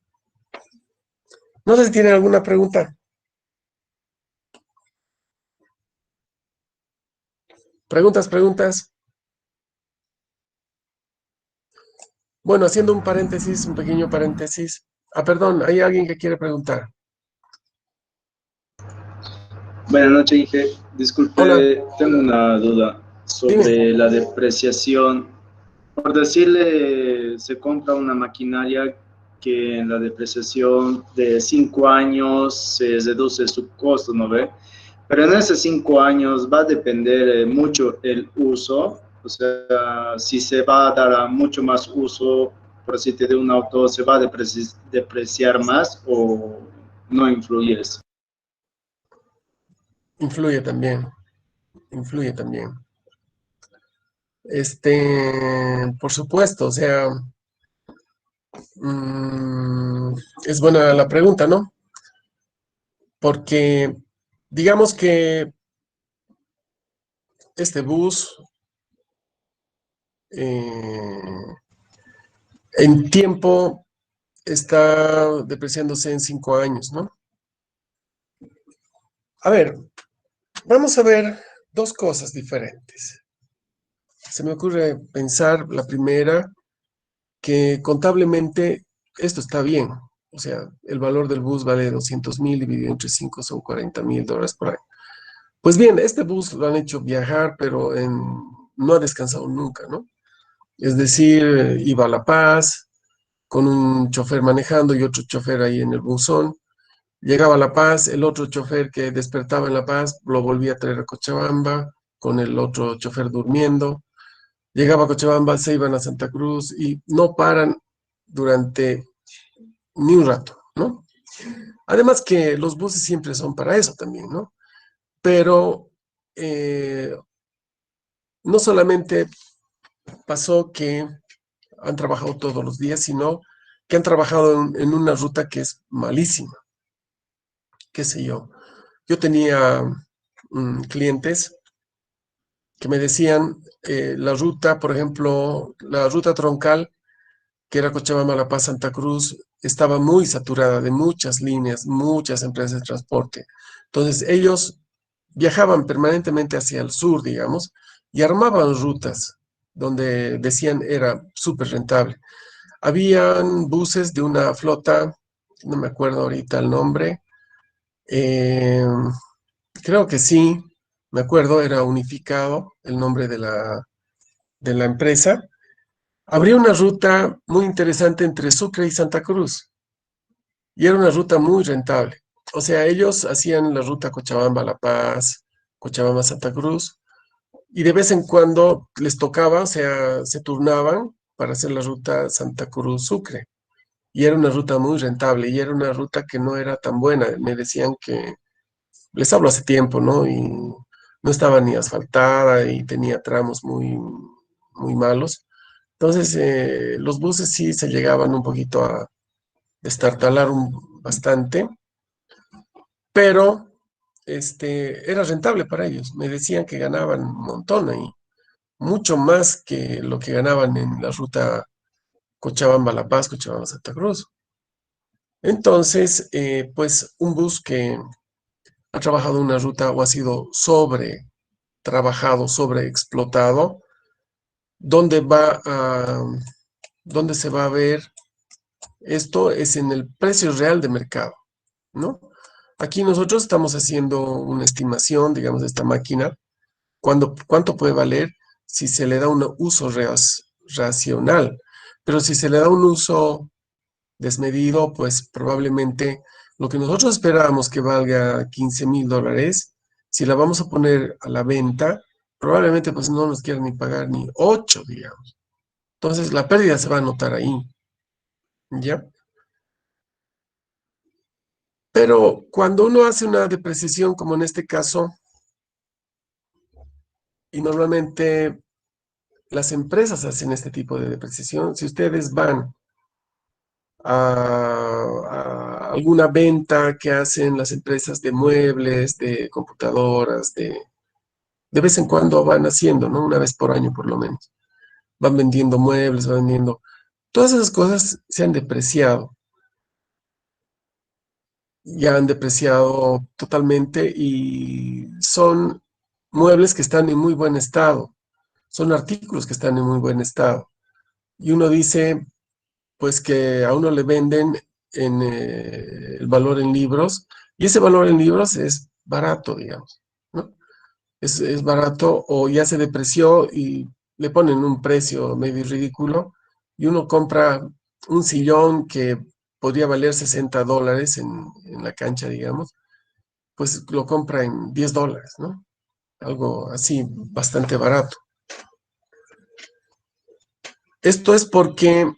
No sé si tienen alguna pregunta. Preguntas. Bueno, haciendo un paréntesis, un pequeño paréntesis. Ah, perdón, hay alguien que quiere preguntar. Buenas noches, Inge. Hola, Disculpe, tengo una duda dime. sobre la depreciación. Por decirle, se compra una maquinaria que en la depreciación de 5 años se reduce su costo, ¿no ve? Pero en esos 5 años va a depender mucho el uso. O sea, si se va a dar a mucho más uso, por decirte, de un auto, ¿se va a depreciar más o no influye eso? Influye también, influye también. Por supuesto, o sea, mm, es buena la pregunta, ¿no? Porque digamos que este bus eh, en tiempo está depreciándose en 5 años, ¿no? A ver, vamos a ver dos cosas diferentes. Se me ocurre pensar la primera, que contablemente esto está bien. O sea, el valor del bus vale 200,000 dividido entre 5 son $40,000 por año. Pues bien, este bus lo han hecho viajar, pero no ha descansado nunca, ¿no? Es decir, iba a La Paz con un chofer manejando y otro chofer ahí en el buzón. Llegaba a La Paz, el otro chofer que despertaba en La Paz lo volvía a traer a Cochabamba con el otro chofer durmiendo. Llegaba a Cochabamba, se iban a Santa Cruz y no paran durante ni un rato, ¿no? Además que los buses siempre son para eso también, ¿no? Pero no solamente pasó que han trabajado todos los días, sino que han trabajado en una ruta que es malísima, qué sé yo. Yo tenía clientes que me decían la ruta, por ejemplo, la ruta troncal, que era Cochabamba, La Paz, Santa Cruz, estaba muy saturada de muchas líneas, muchas empresas de transporte. Entonces ellos viajaban permanentemente hacia el sur, digamos, y armaban rutas donde decían era súper rentable. Habían buses de una flota, no me acuerdo ahorita el nombre, eh, creo que sí, me acuerdo, era Unificado el nombre de la empresa. Habría una ruta muy interesante entre Sucre y Santa Cruz y era una ruta muy rentable. O sea, ellos hacían la ruta Cochabamba-La Paz, Cochabamba-Santa Cruz y de vez en cuando les tocaba, o sea, se turnaban para hacer la ruta Santa Cruz-Sucre. Y era una ruta muy rentable y era una ruta que no era tan buena. Me decían que, les hablo hace tiempo, ¿no? Y no estaba ni asfaltada y tenía tramos muy malos. Entonces, los buses sí se llegaban un poquito a destartalar bastante, pero era rentable para ellos. Me decían que ganaban un montón ahí, mucho más que lo que ganaban en la ruta Cochabamba-La Paz, Cochabamba-Santa Cruz. Entonces, pues un bus que ha trabajado una ruta o ha sido sobre trabajado, sobre explotado, ¿dónde dónde se va a ver esto? Es en el precio real de mercado, ¿no? Aquí nosotros estamos haciendo una estimación, digamos, de esta máquina, cuánto puede valer si se le da un uso racional, pero si se le da un uso desmedido, pues probablemente lo que nosotros esperábamos que valga $15,000, si la vamos a poner a la venta, probablemente pues no nos quieran ni pagar ni 8, digamos. Entonces la pérdida se va a notar ahí, ¿ya? Pero cuando uno hace una depreciación, como en este caso, y normalmente las empresas hacen este tipo de depreciación, si ustedes van a alguna venta que hacen las empresas de muebles, de computadoras, de vez en cuando van haciendo, ¿no? Una vez por año por lo menos. Van vendiendo muebles, van vendiendo... Todas esas cosas se han depreciado, ya han depreciado totalmente y son muebles que están en muy buen estado, son artículos que están en muy buen estado. Y uno dice, pues que a uno le venden en el valor en libros, y ese valor en libros es barato, digamos, ¿no? Es barato o ya se depreció y le ponen un precio medio ridículo y uno compra un sillón que podría valer $60 en la cancha, digamos, pues lo compra en $10, ¿no? Algo así bastante barato. Esto es porque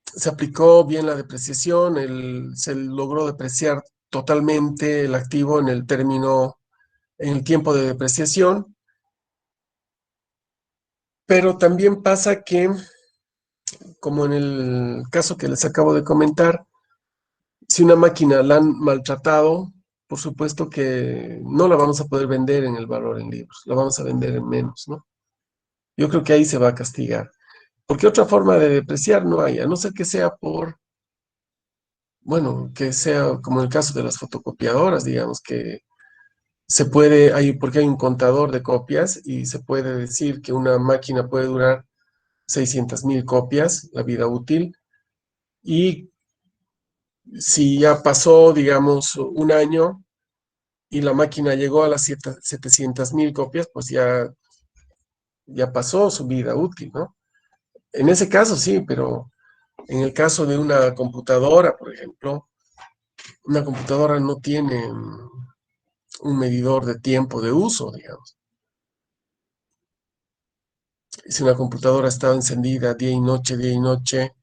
se aplicó bien la depreciación, se logró depreciar totalmente el activo en en el tiempo de depreciación, pero también pasa que, como en el caso que les acabo de comentar, si una máquina la han maltratado, por supuesto que no la vamos a poder vender en el valor en libros, la vamos a vender en menos, ¿no? Yo creo que ahí se va a castigar, porque otra forma de depreciar no hay, a no ser que sea bueno, que sea como el caso de las fotocopiadoras, digamos, que se puede, porque hay un contador de copias y se puede decir que una máquina puede durar 600,000 copias, la vida útil, y si ya pasó, digamos, un año y la máquina llegó a las 700,000 copias, pues ya pasó su vida útil, ¿no? En ese caso sí, pero en el caso de una computadora, por ejemplo, una computadora no tiene un medidor de tiempo de uso, digamos. Si una computadora está encendida día y noche,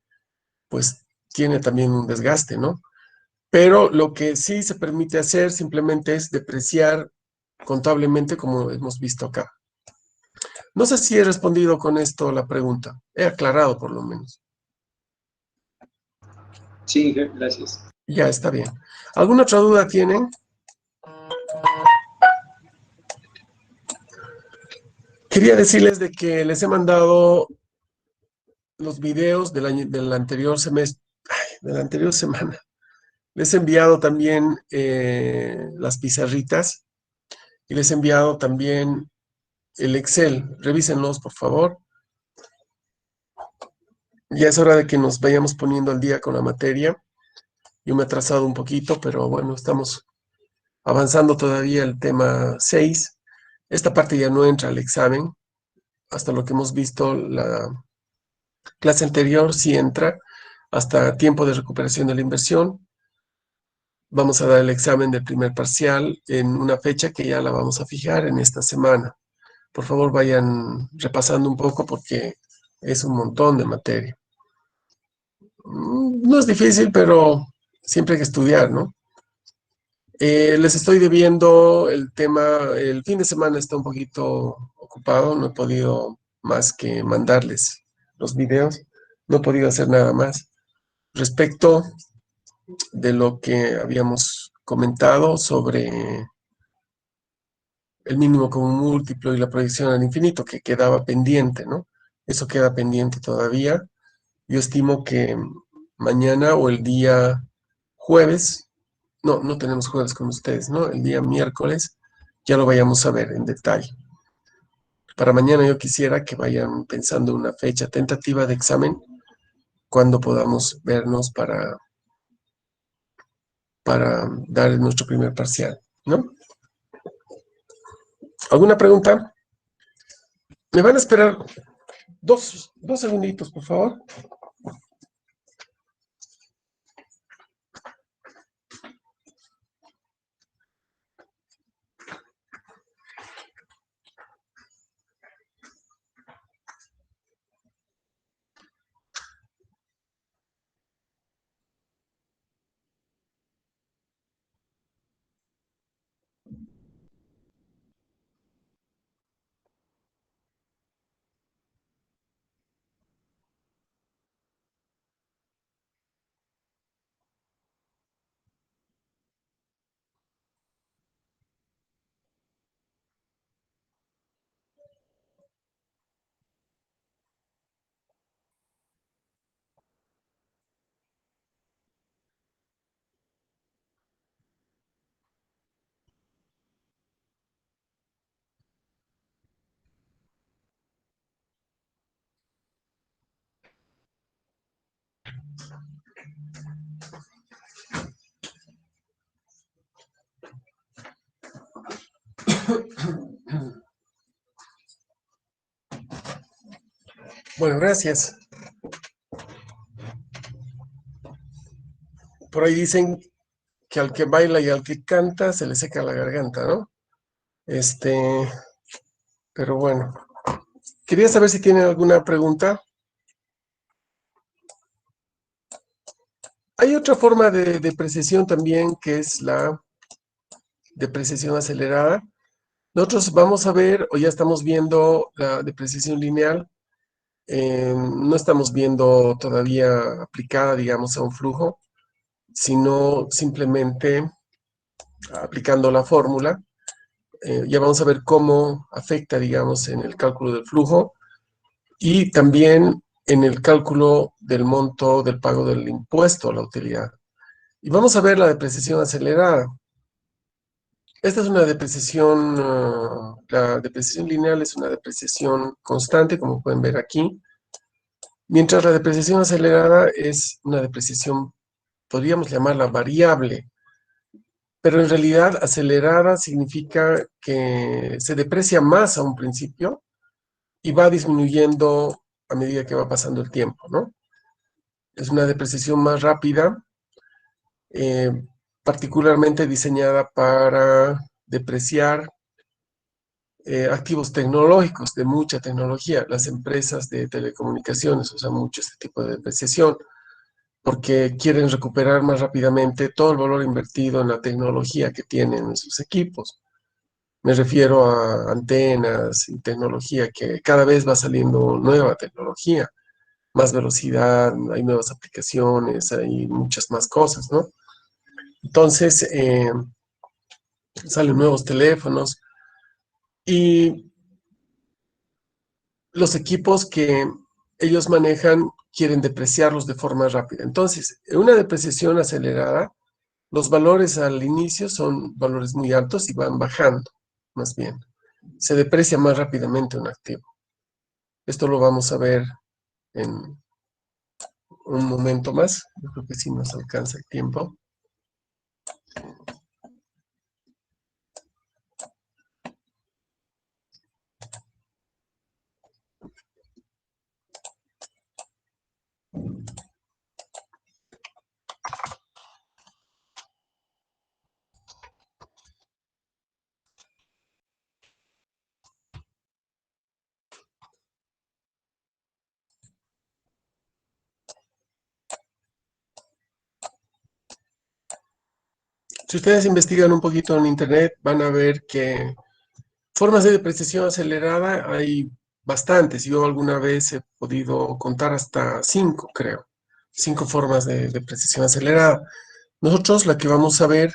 pues tiene también un desgaste, ¿no? Pero lo que sí se permite hacer simplemente es depreciar contablemente como hemos visto acá. No sé si he respondido con esto la pregunta. He aclarado por lo menos. Sí, gracias. Ya está bien. ¿Alguna otra duda tienen? Quería decirles de que les he mandado los videos del anterior semestre, de la anterior semana. Les he enviado también las pizarritas y les he enviado también el Excel. Revísenlos, por favor. Ya es hora de que nos vayamos poniendo al día con la materia. Yo me he atrasado un poquito, pero bueno, estamos avanzando todavía el tema 6. Esta parte ya no entra al examen. Hasta lo que hemos visto, la clase anterior sí entra. Hasta tiempo de recuperación de la inversión. Vamos a dar el examen del primer parcial en una fecha que ya la vamos a fijar en esta semana. Por favor, vayan repasando un poco porque es un montón de materia. No es difícil, pero siempre hay que estudiar, ¿no? Les estoy debiendo el tema, el fin de semana está un poquito ocupado, no he podido más que mandarles los videos, no he podido hacer nada más. Respecto de lo que habíamos comentado sobre el mínimo común múltiplo y la proyección al infinito, que quedaba pendiente, ¿no? Eso queda pendiente todavía. Yo estimo que mañana o el día jueves, no tenemos jueves con ustedes, ¿no? El día miércoles ya lo vayamos a ver en detalle. Para mañana yo quisiera que vayan pensando una fecha tentativa de examen, cuando podamos vernos para dar nuestro primer parcial, ¿no? ¿Alguna pregunta? ¿Me van a esperar dos segunditos, por favor? Bueno, gracias. Por ahí dicen que al que baila y al que canta se le seca la garganta, ¿no? Pero bueno. Quería saber si tienen alguna pregunta. Hay otra forma de depreciación también, que es la depreciación acelerada. Nosotros vamos a ver, o ya estamos viendo la depreciación lineal. No estamos viendo todavía aplicada, digamos, a un flujo, sino simplemente aplicando la fórmula. Ya vamos a ver cómo afecta, digamos, en el cálculo del flujo y también en el cálculo del monto del pago del impuesto a la utilidad. Y vamos a ver la depreciación acelerada. Esta es una depreciación, la depreciación lineal es una depreciación constante, como pueden ver aquí, mientras la depreciación acelerada es una depreciación, podríamos llamarla variable, pero en realidad acelerada significa que se deprecia más a un principio y va disminuyendo a medida que va pasando el tiempo, ¿no? Es una depreciación más rápida, particularmente diseñada para depreciar activos tecnológicos de mucha tecnología. Las empresas de telecomunicaciones usan mucho este tipo de depreciación porque quieren recuperar más rápidamente todo el valor invertido en la tecnología que tienen en sus equipos. Me refiero a antenas y tecnología, que cada vez va saliendo nueva tecnología, más velocidad, hay nuevas aplicaciones, hay muchas más cosas, ¿no? Entonces, salen nuevos teléfonos y los equipos que ellos manejan quieren depreciarlos de forma rápida. Entonces, en una depreciación acelerada, los valores al inicio son valores muy altos y van bajando, más bien. Se deprecia más rápidamente un activo. Esto lo vamos a ver en un momento más. Yo creo que sí nos alcanza el tiempo. Si ustedes investigan un poquito en internet, van a ver que formas de depreciación acelerada hay bastantes. Yo alguna vez he podido contar hasta 5, creo. 5 formas de depreciación acelerada. Nosotros la que vamos a ver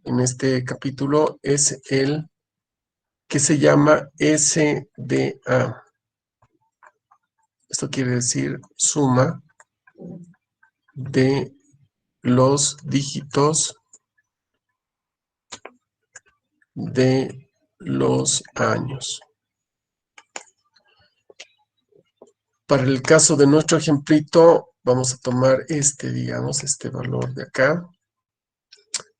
en este capítulo es el que se llama SDA. Esto quiere decir suma de los dígitos de los años. Para el caso de nuestro ejemplito, vamos a tomar digamos, este valor de acá.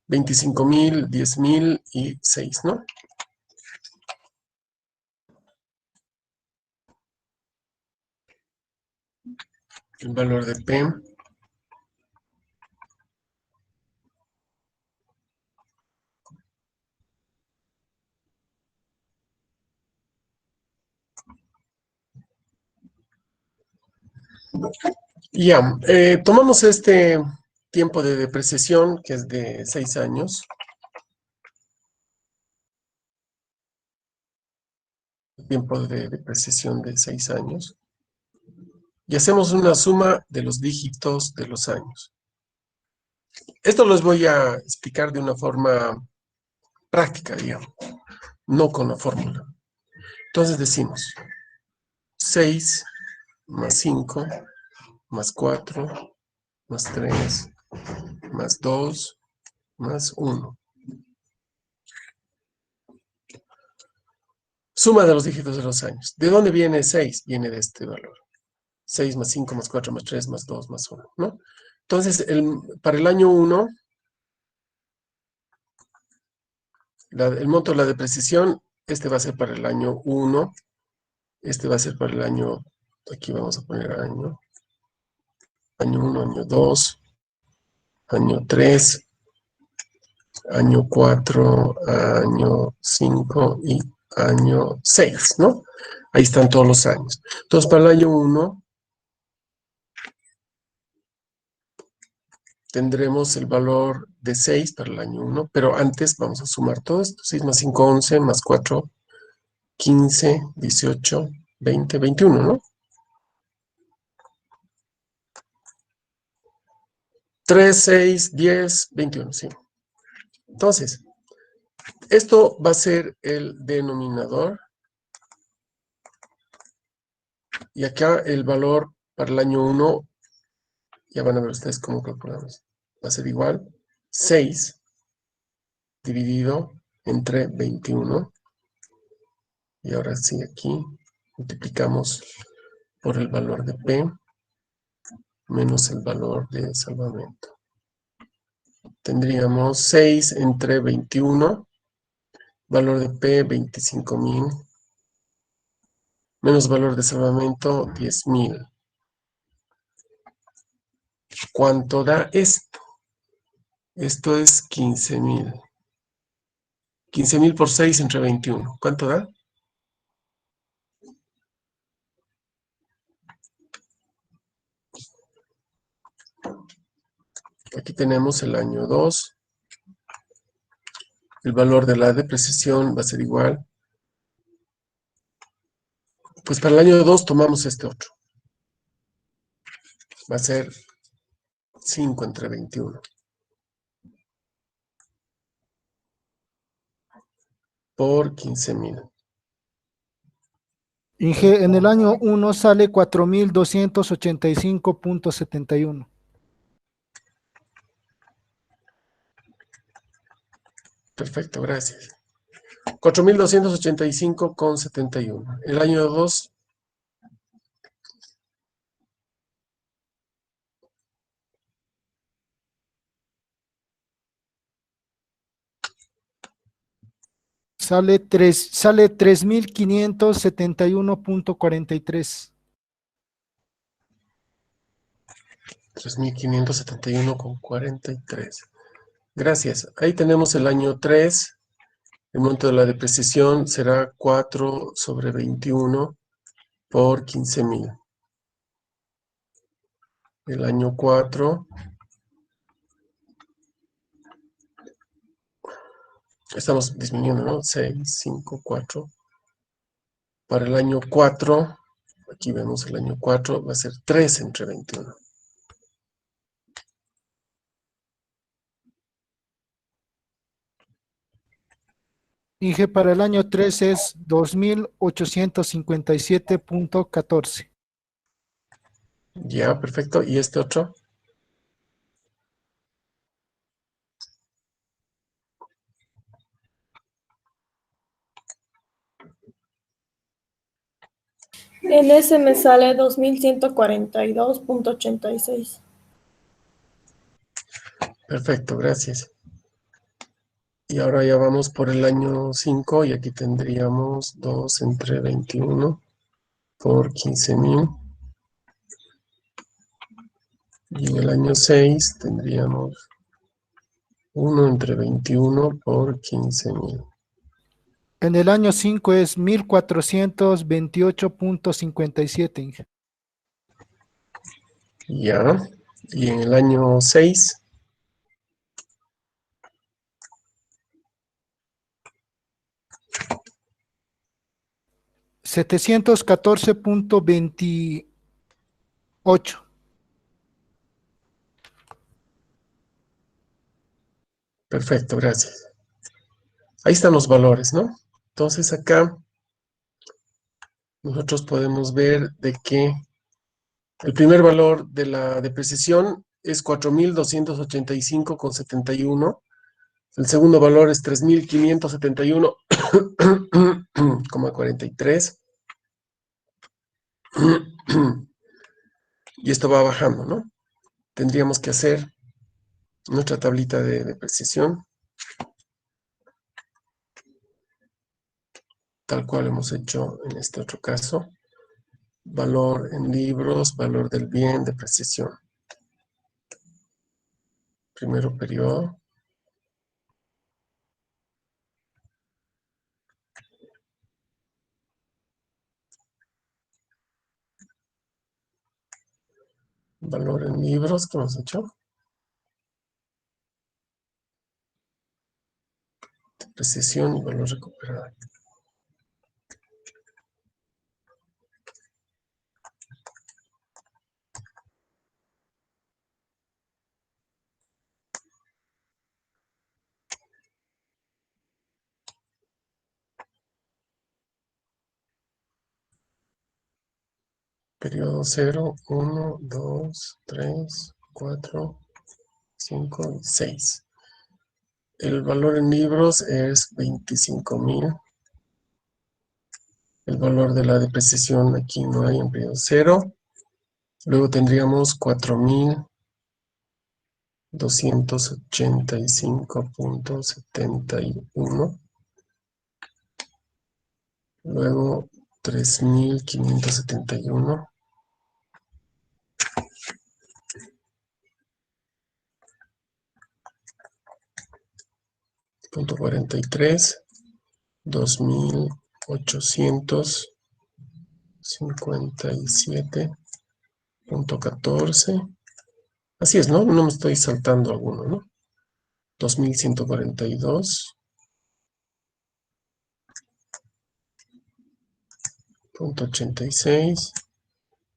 25,000, 10,000 y 6, ¿no? El valor de P. Ya, tomamos este tiempo de depreciación, que es de 6 años. Tiempo de depreciación de 6 años. Y hacemos una suma de los dígitos de los años. Esto los voy a explicar de una forma práctica, digamos, no con la fórmula. Entonces decimos 6 más 5 más 4 más 3 más 2 más 1. Suma de los dígitos de los años. ¿De dónde viene 6? Viene de este valor. 6 más 5 más 4 más 3 más 2 más 1, ¿no? Entonces, para el año 1, el monto de la depreciación, este va a ser para el año 1, este va a ser para el año, aquí vamos a poner año 1, año 2, año 3, año 4, año 5 y año 6, ¿no? Ahí están todos los años. Entonces, para el año 1, tendremos el valor de 6 para el año 1, pero antes vamos a sumar todo esto. 6 más 5, 11, más 4, 15, 18, 20, 21, ¿no? 3, 6, 10, 21, sí. Entonces, esto va a ser el denominador. Y acá el valor para el año 1, ya van a ver ustedes cómo calculamos. Va a ser igual 6 dividido entre 21. Y ahora sí, aquí multiplicamos por el valor de P menos el valor de salvamento. Tendríamos 6 entre 21, valor de P 25,000, menos valor de salvamento 10,000. ¿Cuánto da esto? Esto es 15,000. 15,000 por 6 entre 21. ¿Cuánto da? Aquí tenemos el año 2. El valor de la depreciación va a ser igual. Pues para el año 2 tomamos este otro. Va a ser 5 entre 21. Por 15,000. Inge, en el año 1 sale 4,285,71. Perfecto, gracias. 4,285,71. El año 2, Sale 3,571,43. 3,571,43. Gracias. Ahí tenemos el año 3. El monto de la depreciación será 4 sobre 21 por 15,000. El año 4, estamos disminuyendo, ¿no? 6, 5, 4. Para el año 4, aquí vemos el año 4, va a ser 3 entre 21. Inge, para el año 3 es 2,857,14. Ya, perfecto. ¿Y este otro? En ese me sale 2,142,86. Perfecto, gracias. Y ahora ya vamos por el año 5 y aquí tendríamos 2 entre 21 por 15,000. Y en el año 6 tendríamos 1 entre 21 por 15,000. En el año 5 es 1,428,57, Inge. Ya. Y en el año 6, 714,28. perfecto, gracias. Ahí están los valores, ¿no? Entonces acá nosotros podemos ver de que el primer valor de la depreciación es 4,285,71. El segundo valor es 3,571,43. y esto va bajando, ¿no? Tendríamos que hacer nuestra tablita de depreciación, tal cual hemos hecho en este otro caso. Valor en libros, valor del bien, depreciación. Primero periodo. Valor en libros, ¿qué hemos hecho? Depreciación y valor recuperado. Periodo 0, 1, 2, 3, 4, 5 y 6. El valor en libros es 25,000. El valor de la depreciación aquí no hay en periodo 0. Luego tendríamos 4,285,71. Luego 3,571. .43, 2,857,14. Así es, ¿no? No me estoy saltando alguno, ¿no? 2,142,86.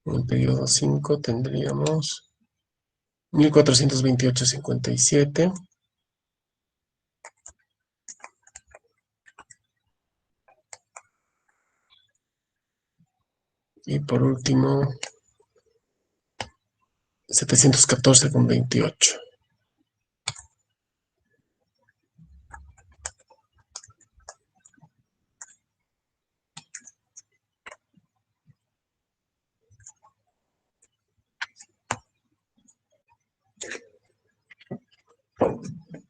En el periodo 5 tendríamos 1,428,57. Y por último, 714,28.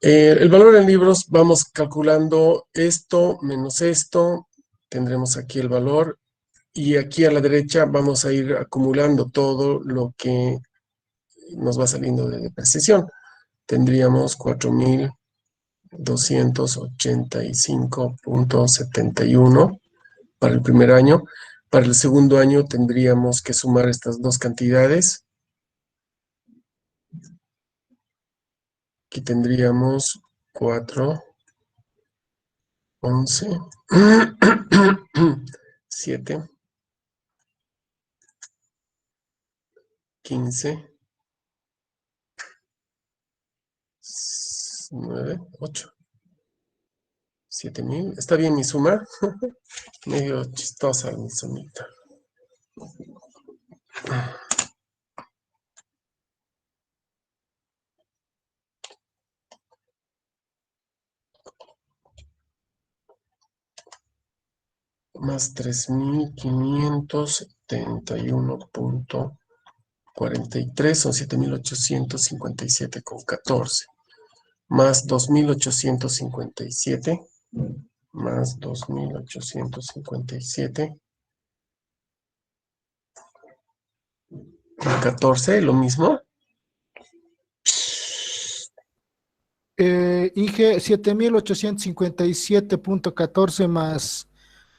El valor en libros, vamos calculando esto menos esto. Tendremos aquí el valor. Y aquí a la derecha vamos a ir acumulando todo lo que nos va saliendo de depreciación. Tendríamos 4,285,71 para el primer año. Para el segundo año tendríamos que sumar estas dos cantidades. Aquí tendríamos 4, 11, 7, 15, 9, 8, 7,000. ¿Está bien mi suma? Medio chistosa mi sumita. Más 3,571,43 son 7,857,14. Más 2,857. Más 2,857. 14, lo mismo. Inge, 7,857,14 más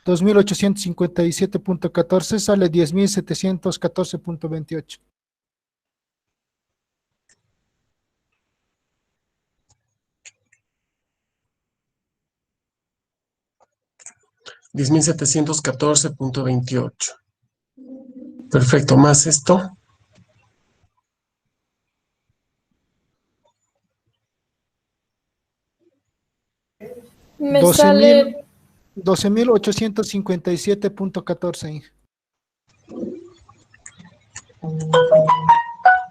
2,857,14 sale 10,714,28. $10,714,28. Perfecto, más esto. Me 12,000 sale 12,857,14.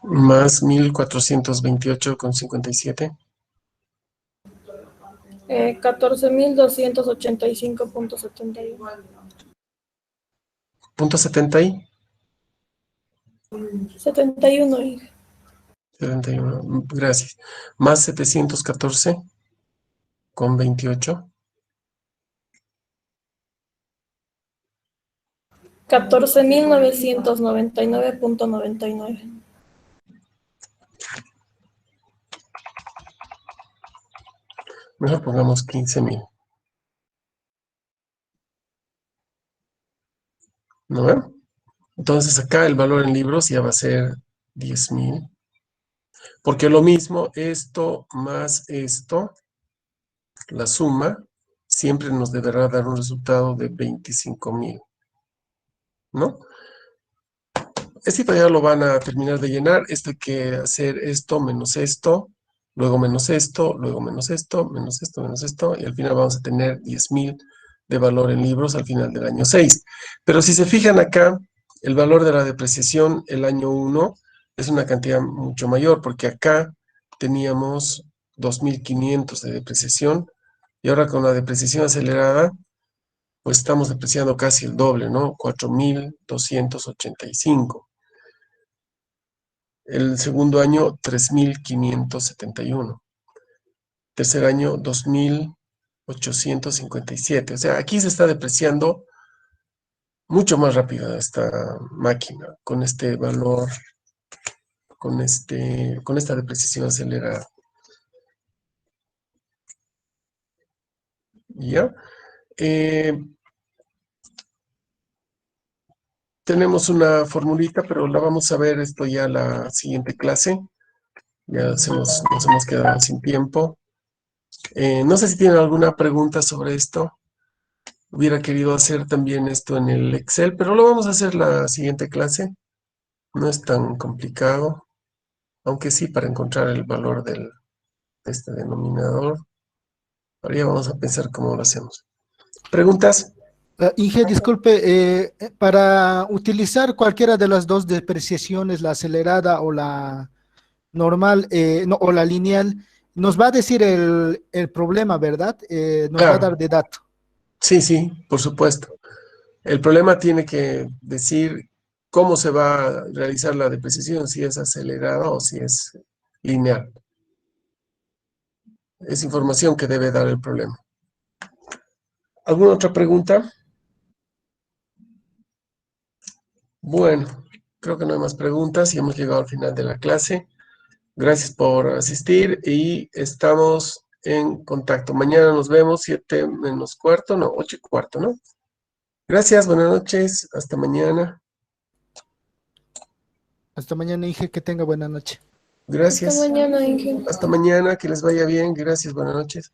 Más 1,428,57. 14.285.71. Punto 70 y 71, Inge. 71, gracias. Más 714 con 28. 14.999.99. Mejor pongamos 15,000. ¿No ven? Entonces acá el valor en libros ya va a ser 10,000. Porque lo mismo, esto más esto, la suma, siempre nos deberá dar un resultado de 25,000. ¿No? Este ya lo van a terminar de llenar. Esto hay que hacer esto menos esto, luego menos esto, luego menos esto, menos esto, menos esto, y al final vamos a tener 10,000 de valor en libros al final del año 6. Pero si se fijan acá, el valor de la depreciación el año 1 es una cantidad mucho mayor, porque acá teníamos 2,500 de depreciación, y ahora con la depreciación acelerada, pues estamos depreciando casi el doble, ¿no? 4,285. El segundo año, 3,571. Tercer año, 2,857. O sea, aquí se está depreciando mucho más rápido esta máquina, con este valor, con esta depreciación acelerada. ¿Ya? Tenemos una formulita, pero la vamos a ver esto ya la siguiente clase. Ya nos hemos quedado sin tiempo. No sé si tienen alguna pregunta sobre esto. Hubiera querido hacer también esto en el Excel, pero lo vamos a hacer la siguiente clase. No es tan complicado, aunque sí para encontrar el valor de este denominador. Ahora ya vamos a pensar cómo lo hacemos. ¿Preguntas? Inge, disculpe, para utilizar cualquiera de las dos depreciaciones, la acelerada o la normal, no, o la lineal, nos va a decir el problema, ¿verdad? Nos va a dar Claro, de dato. sí, por supuesto. El problema tiene que decir cómo se va a realizar la depreciación, si es acelerada o si es lineal. Es información que debe dar el problema. ¿Alguna otra pregunta? Bueno, creo que no hay más preguntas y hemos llegado al final de la clase. Gracias por asistir y estamos en contacto. Mañana nos vemos, 7 menos cuarto, no, 8 y cuarto, ¿no? Gracias, buenas noches, hasta mañana. Hasta mañana, Inge, que tenga buena noche. Hasta Gracias, mañana, Inge. hasta mañana, que les vaya bien. Gracias, buenas noches.